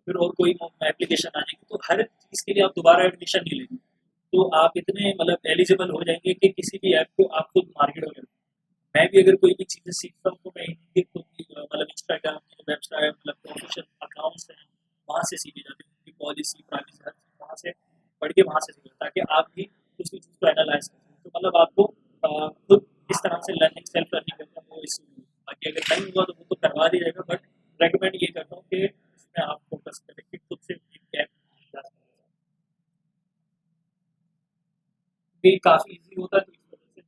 फिर और कोई एप्लीकेशन आ जाएगी, तो हर चीज़ के लिए आप दोबारा एडमिशन नहीं लेंगे। तो आप इतने मतलब एलिजिबल हो जाएंगे कि किसी भी ऐप को आप खुद मार्केट हो जाएंगे। मैं भी अगर कोई भी चीज़ें सीखता हूँ, तो मैं इनकी खुद की मतलब इंस्टाग्राम की वेबसाइट मतलब प्रोफेशनल अकाउंट्स हैं, वहाँ से सीखी जाती है, उनकी पॉलिसी प्राइवेसी हर चीज़ वहाँ से पढ़ के वहाँ से सीखा, ताकि आप भी उसी चीज़ को एनालाइज कर सकें। तो मतलब आपको नहीं हुआ तो वो तो करवा दिया जाएगा, बट रेकमेंड ये करता हूँ कि इसमें आप फोकस करें कि खुद से एक ऐप भी काफ़ी ईज़ी होता है, तो इस वजह से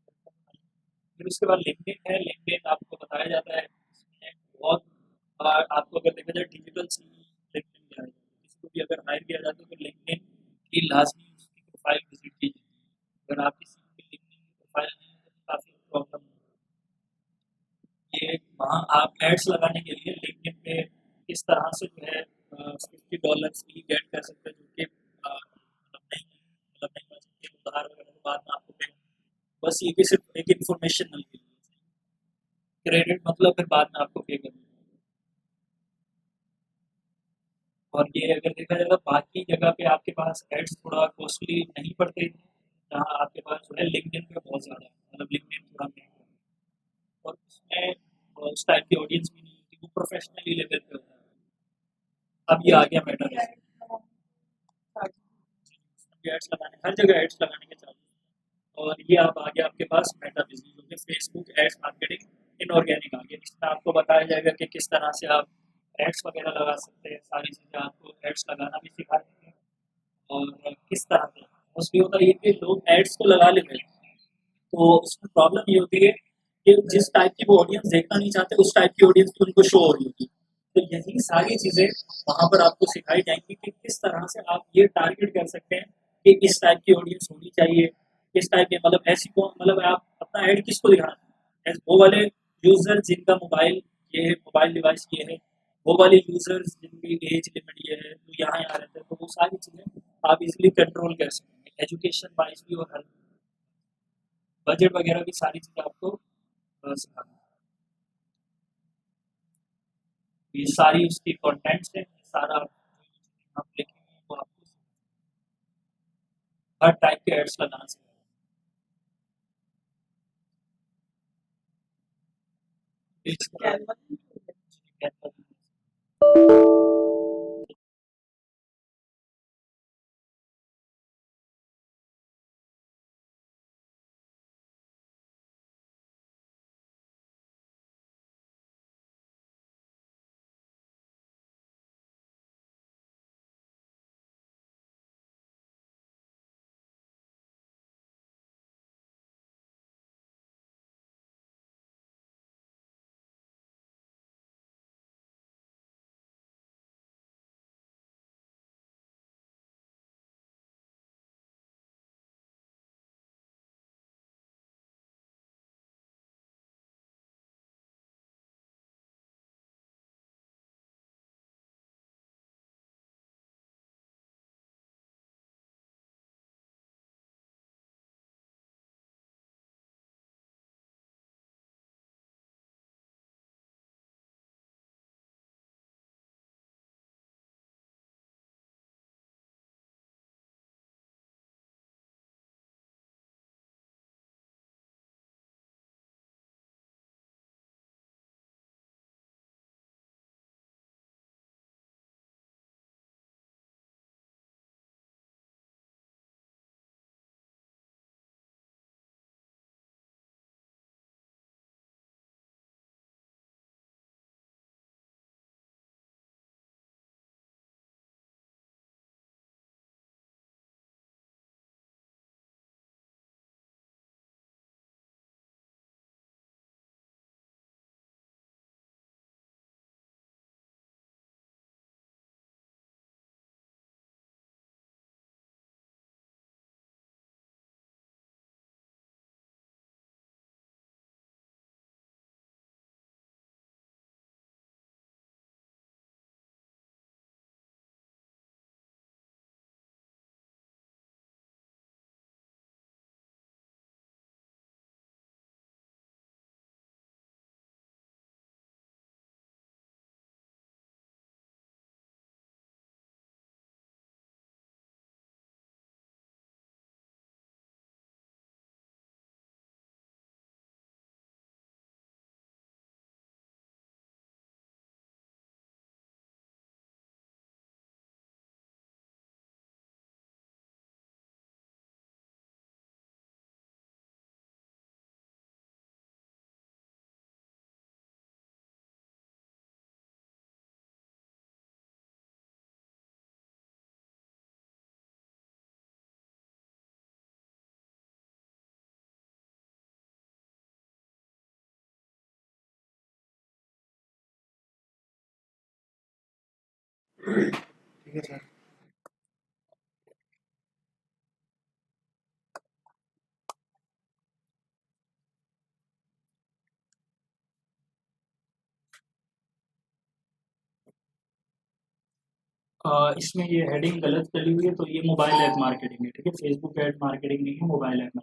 फिर उसके बाद लिंक्डइन है। लिंक्डइन आपको बताया जाता है इसमें बहुत आपको अगर देखा जाए डिजिटल सीवी लिंक्डइन किया है, किसी को भी अगर हायर किया जाता है तो लिंक्डइन की लाजमी उसकी प्रोफाइल विजिट की जाती है। अगर आपकी सीवी में लिंक्डइन की प्रोफाइल नहीं है तो काफ़ी प्रॉब्लम है। ये वहाँ आप एड्स लगाने के लिए लिंक्डइन पे किस तरह से जो है $50 की गेट कर सकते हैं, जो कि मतलब नहीं कर सकते, उधार वगैरह तो बाद में आपको पे, बस ये कि सिर्फ एक इन्फॉर्मेशनल के लिए, क्रेडिट मतलब फिर बाद में आपको पे करना। और ये अगर देखा जाएगा बाकी जगह पे आपके पास एड्स थोड़ा कॉस्टली नहीं पड़ते हैं, जहाँ आपके पास जो है लिंक्डइन पे बहुत ज़्यादा है, मतलब लिंक्डइन थोड़ा महंगा है और उसमें उस टाइप की ऑडियंस भी नहीं होती, वो प्रोफेशनली लेवल पे होता है। अब ये आ गया मैटर, एड्स लगाने हर जगह एड्स लगाने के चालू। और ये अब आ गया आपके पास मेटा बिजनेस, जो कि फेसबुक एड्स मार्केटिंग इनऑर्गेनिक आ गया। इसमें आपको बताया जाएगा कि किस तरह से आप एड्स वगैरह लगा सकते हैं, सारी चीज़ें आपको एड्स लगाना भी सिखा देंगे। और किस तरह से मोस्टली होता है ये कि लोग एड्स को लगा लेते हैं, तो उसमें प्रॉब्लम ये होती है कि जिस टाइप की वो ऑडियंस देखना नहीं चाहते उस टाइप की ऑडियंस भी उनको शो हो रही होगी। तो यही सारी चीज़ें वहाँ पर आपको सिखाई जाएंगी कि किस तरह से आप ये टारगेट कर सकते हैं कि इस टाइप की ऑडियंस होनी चाहिए, इस टाइप के मतलब ऐसी को मतलब आप अपना ऐड किसको दिखाना है, वो वाले यूजर जिनका मोबाइल ये है, मोबाइल डिवाइस ये है, वो वाले यूजर्स जिनकी एज लिमिट ये है, तो यहाँ रहते हैं, तो वो सारी चीज़ें आप इजिली कंट्रोल कर सकते हैं, एजुकेशन वाइज भी और हर बजट वगैरह की सारी चीज़ें आपको सिखाना है। ये सारी उसकी कंटेंट्स हैं, ये सारा आप लिखेंगे वो आपको हर टाइप के एड्स लगाना सिखाएंगे। ठीक है सर। इसमें ये हेडिंग गलत करी हुई है, तो ये मोबाइल ऐप मार्केटिंग है, ठीक है, फेसबुक ऐड मार्केटिंग नहीं है, मोबाइल ऐप है।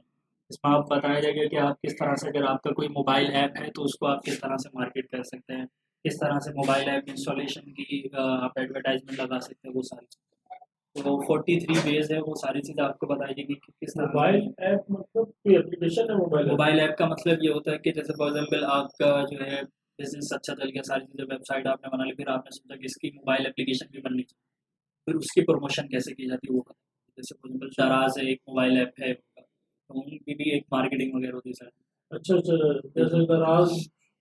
इसमें आप बताया जाएगा कि आप किस तरह से, अगर आपका कोई मोबाइल ऐप है तो उसको आप किस तरह से मार्केट कर सकते हैं, किस तरह से मोबाइल ऐप इंस्टॉलेशन की आप एडवर्टाइजमेंट लगा सकते हैं, वो सारी चीज़ें। तो 43 वेज है, वो सारी चीज़ें आपको बताई जाएगी कि किस तरह मोबाइल ऐप मतलब कोई एप्लीकेशन है मोबाइल ऐप? मोबाइल ऐप का मतलब ये होता है कि जैसे फॉर एग्जाम्पल आपका जो है बिजनेस अच्छा चल गया, सारी चीज़ें, वेबसाइट आपने बना ली, फिर आपने सोचा कि इसकी मोबाइल एप्लीकेशन भी बननी चाहिए, फिर उसकी प्रमोशन कैसे की जाती है वो बताइए। जैसे फॉर एग्जाम्पल दराज है, एक मोबाइल ऐप है, तो उनकी भी एक मार्केटिंग वगैरह होती है सर। अच्छा अच्छा, जैसे दराज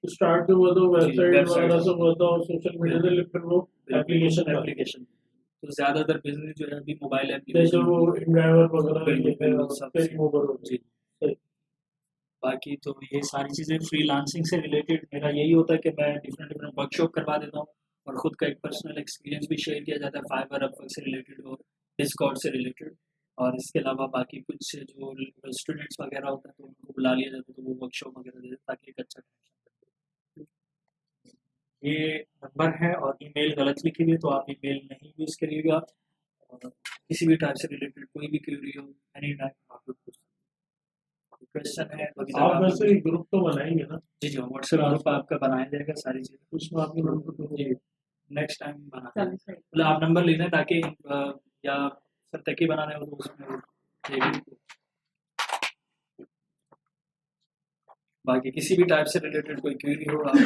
स्टार्ट जो हुआ था वेबसाइट वेबसाइट वगैरह सब हुआ था और सोशल मीडिया से फिर वो एप्लीकेशन एप्लीकेशन तो ज़्यादातर बिजनेस जो है अभी मोबाइल जैसे एप्लीकेशन वो इंड्राइवर वगैरह बिल्कुल, ये है, बिल्कुल, सब टेक ओवर हो जी। सही। बाकी तो ये सारी चीज़ें फ्रीलांसिंग से रिलेटेड मेरा यही होता है कि मैं डिफरेंट डिफरेंट वर्कशॉप करवा देता हूँ, और ख़ुद का एक पर्सनल एक्सपीरियंस भी शेयर किया जाता है फाइवर, अपवर्क से रिलेटेड और डिस्कॉर्ड से रिलेटेड। और इसके अलावा बाकी कुछ जो स्टूडेंट्स वगैरह होते हैं तो उनको बुला लिया जाता है, तो वो वर्कशॉप वगैरह देते हैं ताकि एक अच्छा कनेक्शन बने। ये नंबर है, और ईमेल गलत लिखी हुई है तो आप ईमेल नहीं यूज़ करिएगा। और किसी भी टाइप से रिलेटेड कोई भी क्वेरी हो एनी टाइम आप लोग पूछ सकते हैं। क्वेश्चन है अभी तक आप वैसे एक ग्रुप तो बनाएंगे ना? जी जी, व्हाट्सएप ग्रुप आपका बनाया जाएगा, सारी चीज़ें उसमें आपके नंबर तो जी नेक्स्ट टाइम बना चलो देंगे। सही। मतलब आप नंबर लेना ताकि या सर तक ही बनाने हो तो उसमें वो देगी। बाकी किसी भी टाइप से रिलेटेड कोई क्वेरी हो आप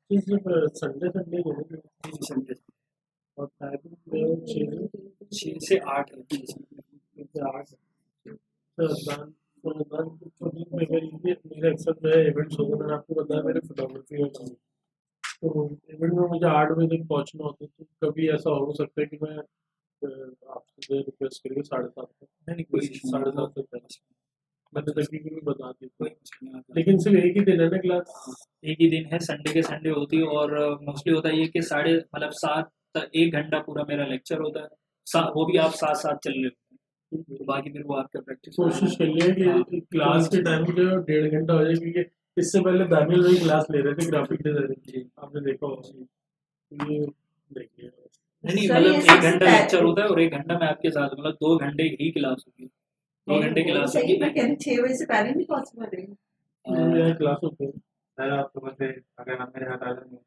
सिर्फ संडे संडे को जी संडे और टाइमिंग 6 से 8 है। 8 मेरे अक्सर जो है इवेंट्स होते हैं, मैंने आपको बताया मेरे फोटोग्राफी का काम है। तो इवेंट में मुझे 8 बजे तक पहुंचना होता है, तो कभी ऐसा हो सकता है कि मैं आपसे रिक्वेस्ट करिए 7:30 तक, नहीं कोई इशू 7:30 तक पहले मैंने तकनीकी भी बता दी। कोई मुश्किल नहीं आता। लेकिन सिर्फ एक ही दिन है ना क्लास? एक ही दिन है, संडे के संडे होती है, और मोस्टली होता है ये कि साढ़े मतलब 1 घंटा पूरा मेरा लेक्चर होता है, वो भी आप साथ साथ चल रहे हो, तो बाकी फिर वो आपका प्रैक्टिस कोशिश करिए कि क्लास के टाइम जो है 1.5 घंटा हो जाए, क्योंकि इससे पहले दानियल भाई क्लास ले रहे थे ग्राफिक डिजाइनिंग की, आपने देखा होगा। ये देखिए नहीं सर, मतलब ये 1 घंटा सबसे लेक्चर होता है और 1 घंटा मैं आपके साथ, मतलब 2 घंटे ही क्लास होगी, 2 घंटे क्लास सही, होगी। मैं कह रही 6 बजे से पहले नहीं पॉसिबल है। मेरा क्लास होती है सर आप सुबह से अगर आप मेरे हाथ आ जाएंगे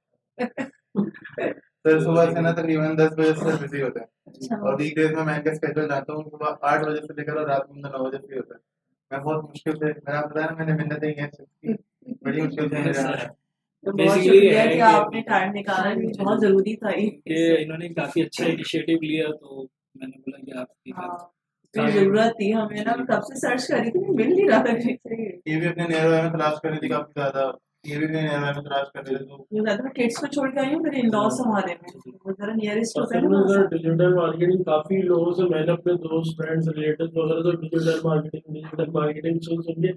सर सुबह से ना तकरीबन 10 बजे से बिजी होता है, अच्छा। और वीकडेज में मैं इनका स्केड्यूल जानता हूँ, सुबह 8 बजे से लेकर और रात में 9 बजे फ्री होता है। मैं बहुत मुश्किल से, मैंने आपको बताया ना मैंने मिन्नतें की हैं, बड़ी मुश्किल से मुझे आना है। तो बहुत बेसिकली शुक्रिया है कि कि आपने टाइम निकाला, ये बहुत जरूरी था ये। कि इन्होंने काफ़ी अच्छा इनिशिएटिव लिया, तो मैंने बोला कि आपकी हाँ, तो जरूरत थी हमें ना, कब से सर्च करी थी, मिल नहीं रहा था कहीं से। ये भी अपने नेहरू में तलाश कर रही थी काफी ज्यादा, ये भी अपने नेहरू में तलाश कर रहे थे, तो मैं ज्यादा किड्स को छोड़ के आई हूँ, मेरे इन-लॉज हमारे में, वो जरा नियरेस्ट होता है असल ना में वहाँ सर से। डिजिटल मार्केटिंग काफी लोगों से, मैंने अपने दोस्त फ्रेंड्स रिलेटिव वगैरह तो डिजिटल मार्केटिंग सुन के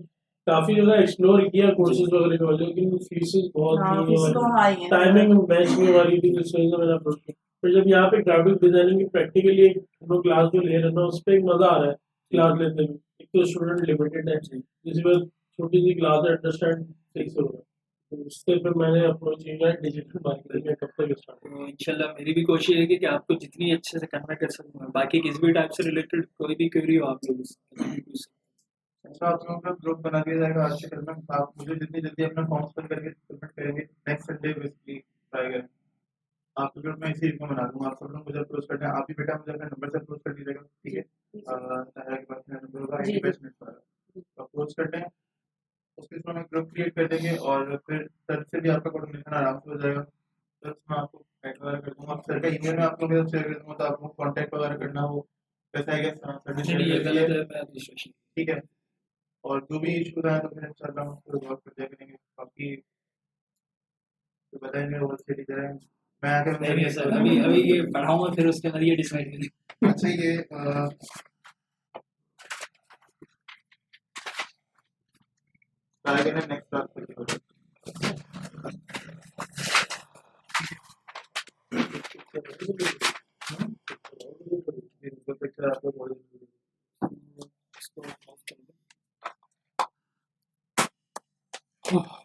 काफी जगह एक्सप्लोर किया कोर्सेज वगैरह के वजह, लेकिन फीसेस बहुत हाँ, नहीं फीस तो और हाई है। टाइमिंग मैच नहीं वाली थी, जिस वजह से मैंने अप्रोच किया। फिर जब यहाँ पे ग्राफिक डिजाइनिंग की प्रैक्टिकली एक क्लास जो ले रहे हैं ना, उस पर एक मजा आ रहा है क्लास लेते में। एक तो स्टूडेंट लिमिटेड है, जिसमें बस छोटी सी क्लास है, अंडरस्टैंड सही से हो रहा है, तो उससे फिर मैंने अप्रोच किया डिजिटल मार्केटिंग में। कब तक स्टार्ट? तो इंशाल्लाह मेरी भी कोशिश है कि आपको जितनी अच्छे से कन्वे कर सकूँ। बाकी किसी भी टाइप से रिलेटेड कोई भी क्वेरी हो आप लोग उससे कभी भी पूछ सकते हैं। अच्छा आप लोगों का ग्रुप बना दिया जाएगा आज के कल में, आप मुझे जितनी जल्दी अपना फॉर्म फिल करके सबमिट करेंगे नेक्स्ट संडे बेसिकली ट्राई करें। आपके ग्रुप में इसी वीक में बना दूंगा, आप सब लोग मुझे अप्रोच करना है, आप ही बेटा मुझे अपने नंबर से अप्रोच कर दीजिएगा, ठीक है? तारा के पास मेरा नंबर होगा, जी, आईटी बैचमेंट वाला, अप्रोच करते हैं, उसके थ्रू में ग्रुप क्रिएट कर देंगे, और फिर सर से भी आपका कोऑर्डिनेशन आराम से हो जाएगा। सर मैं आपको कॉन्टैक्ट वगैरह कर दूंगा, सर का ईमेल में आप लोगों के साथ शेयर कर दूंगा, तो आपको कॉन्टैक्ट वगैरह करना हो वैसा है, सर ने शेयर नहीं, ये कर गलत दिया है, है, मैं विश्वास ठीक है? और जो भी इशूज आए तो फिर इंशाल्लाह हम उसको रिजॉल्व कर दिया करेंगे। बाकी तो बताएंगे वो अच्छे टीचर हैं, मैं आके नहीं नहीं सर, अभी ये पढ़ाऊंगा फिर उसके बाद ये डिसाइड करेंगे। अच्छा ये ट्राई करना नेक्स्ट क्लास करके हो जाए। गूगल पिक्चर आपको बहुत जरूरी है। इसको ऑफ कर दो।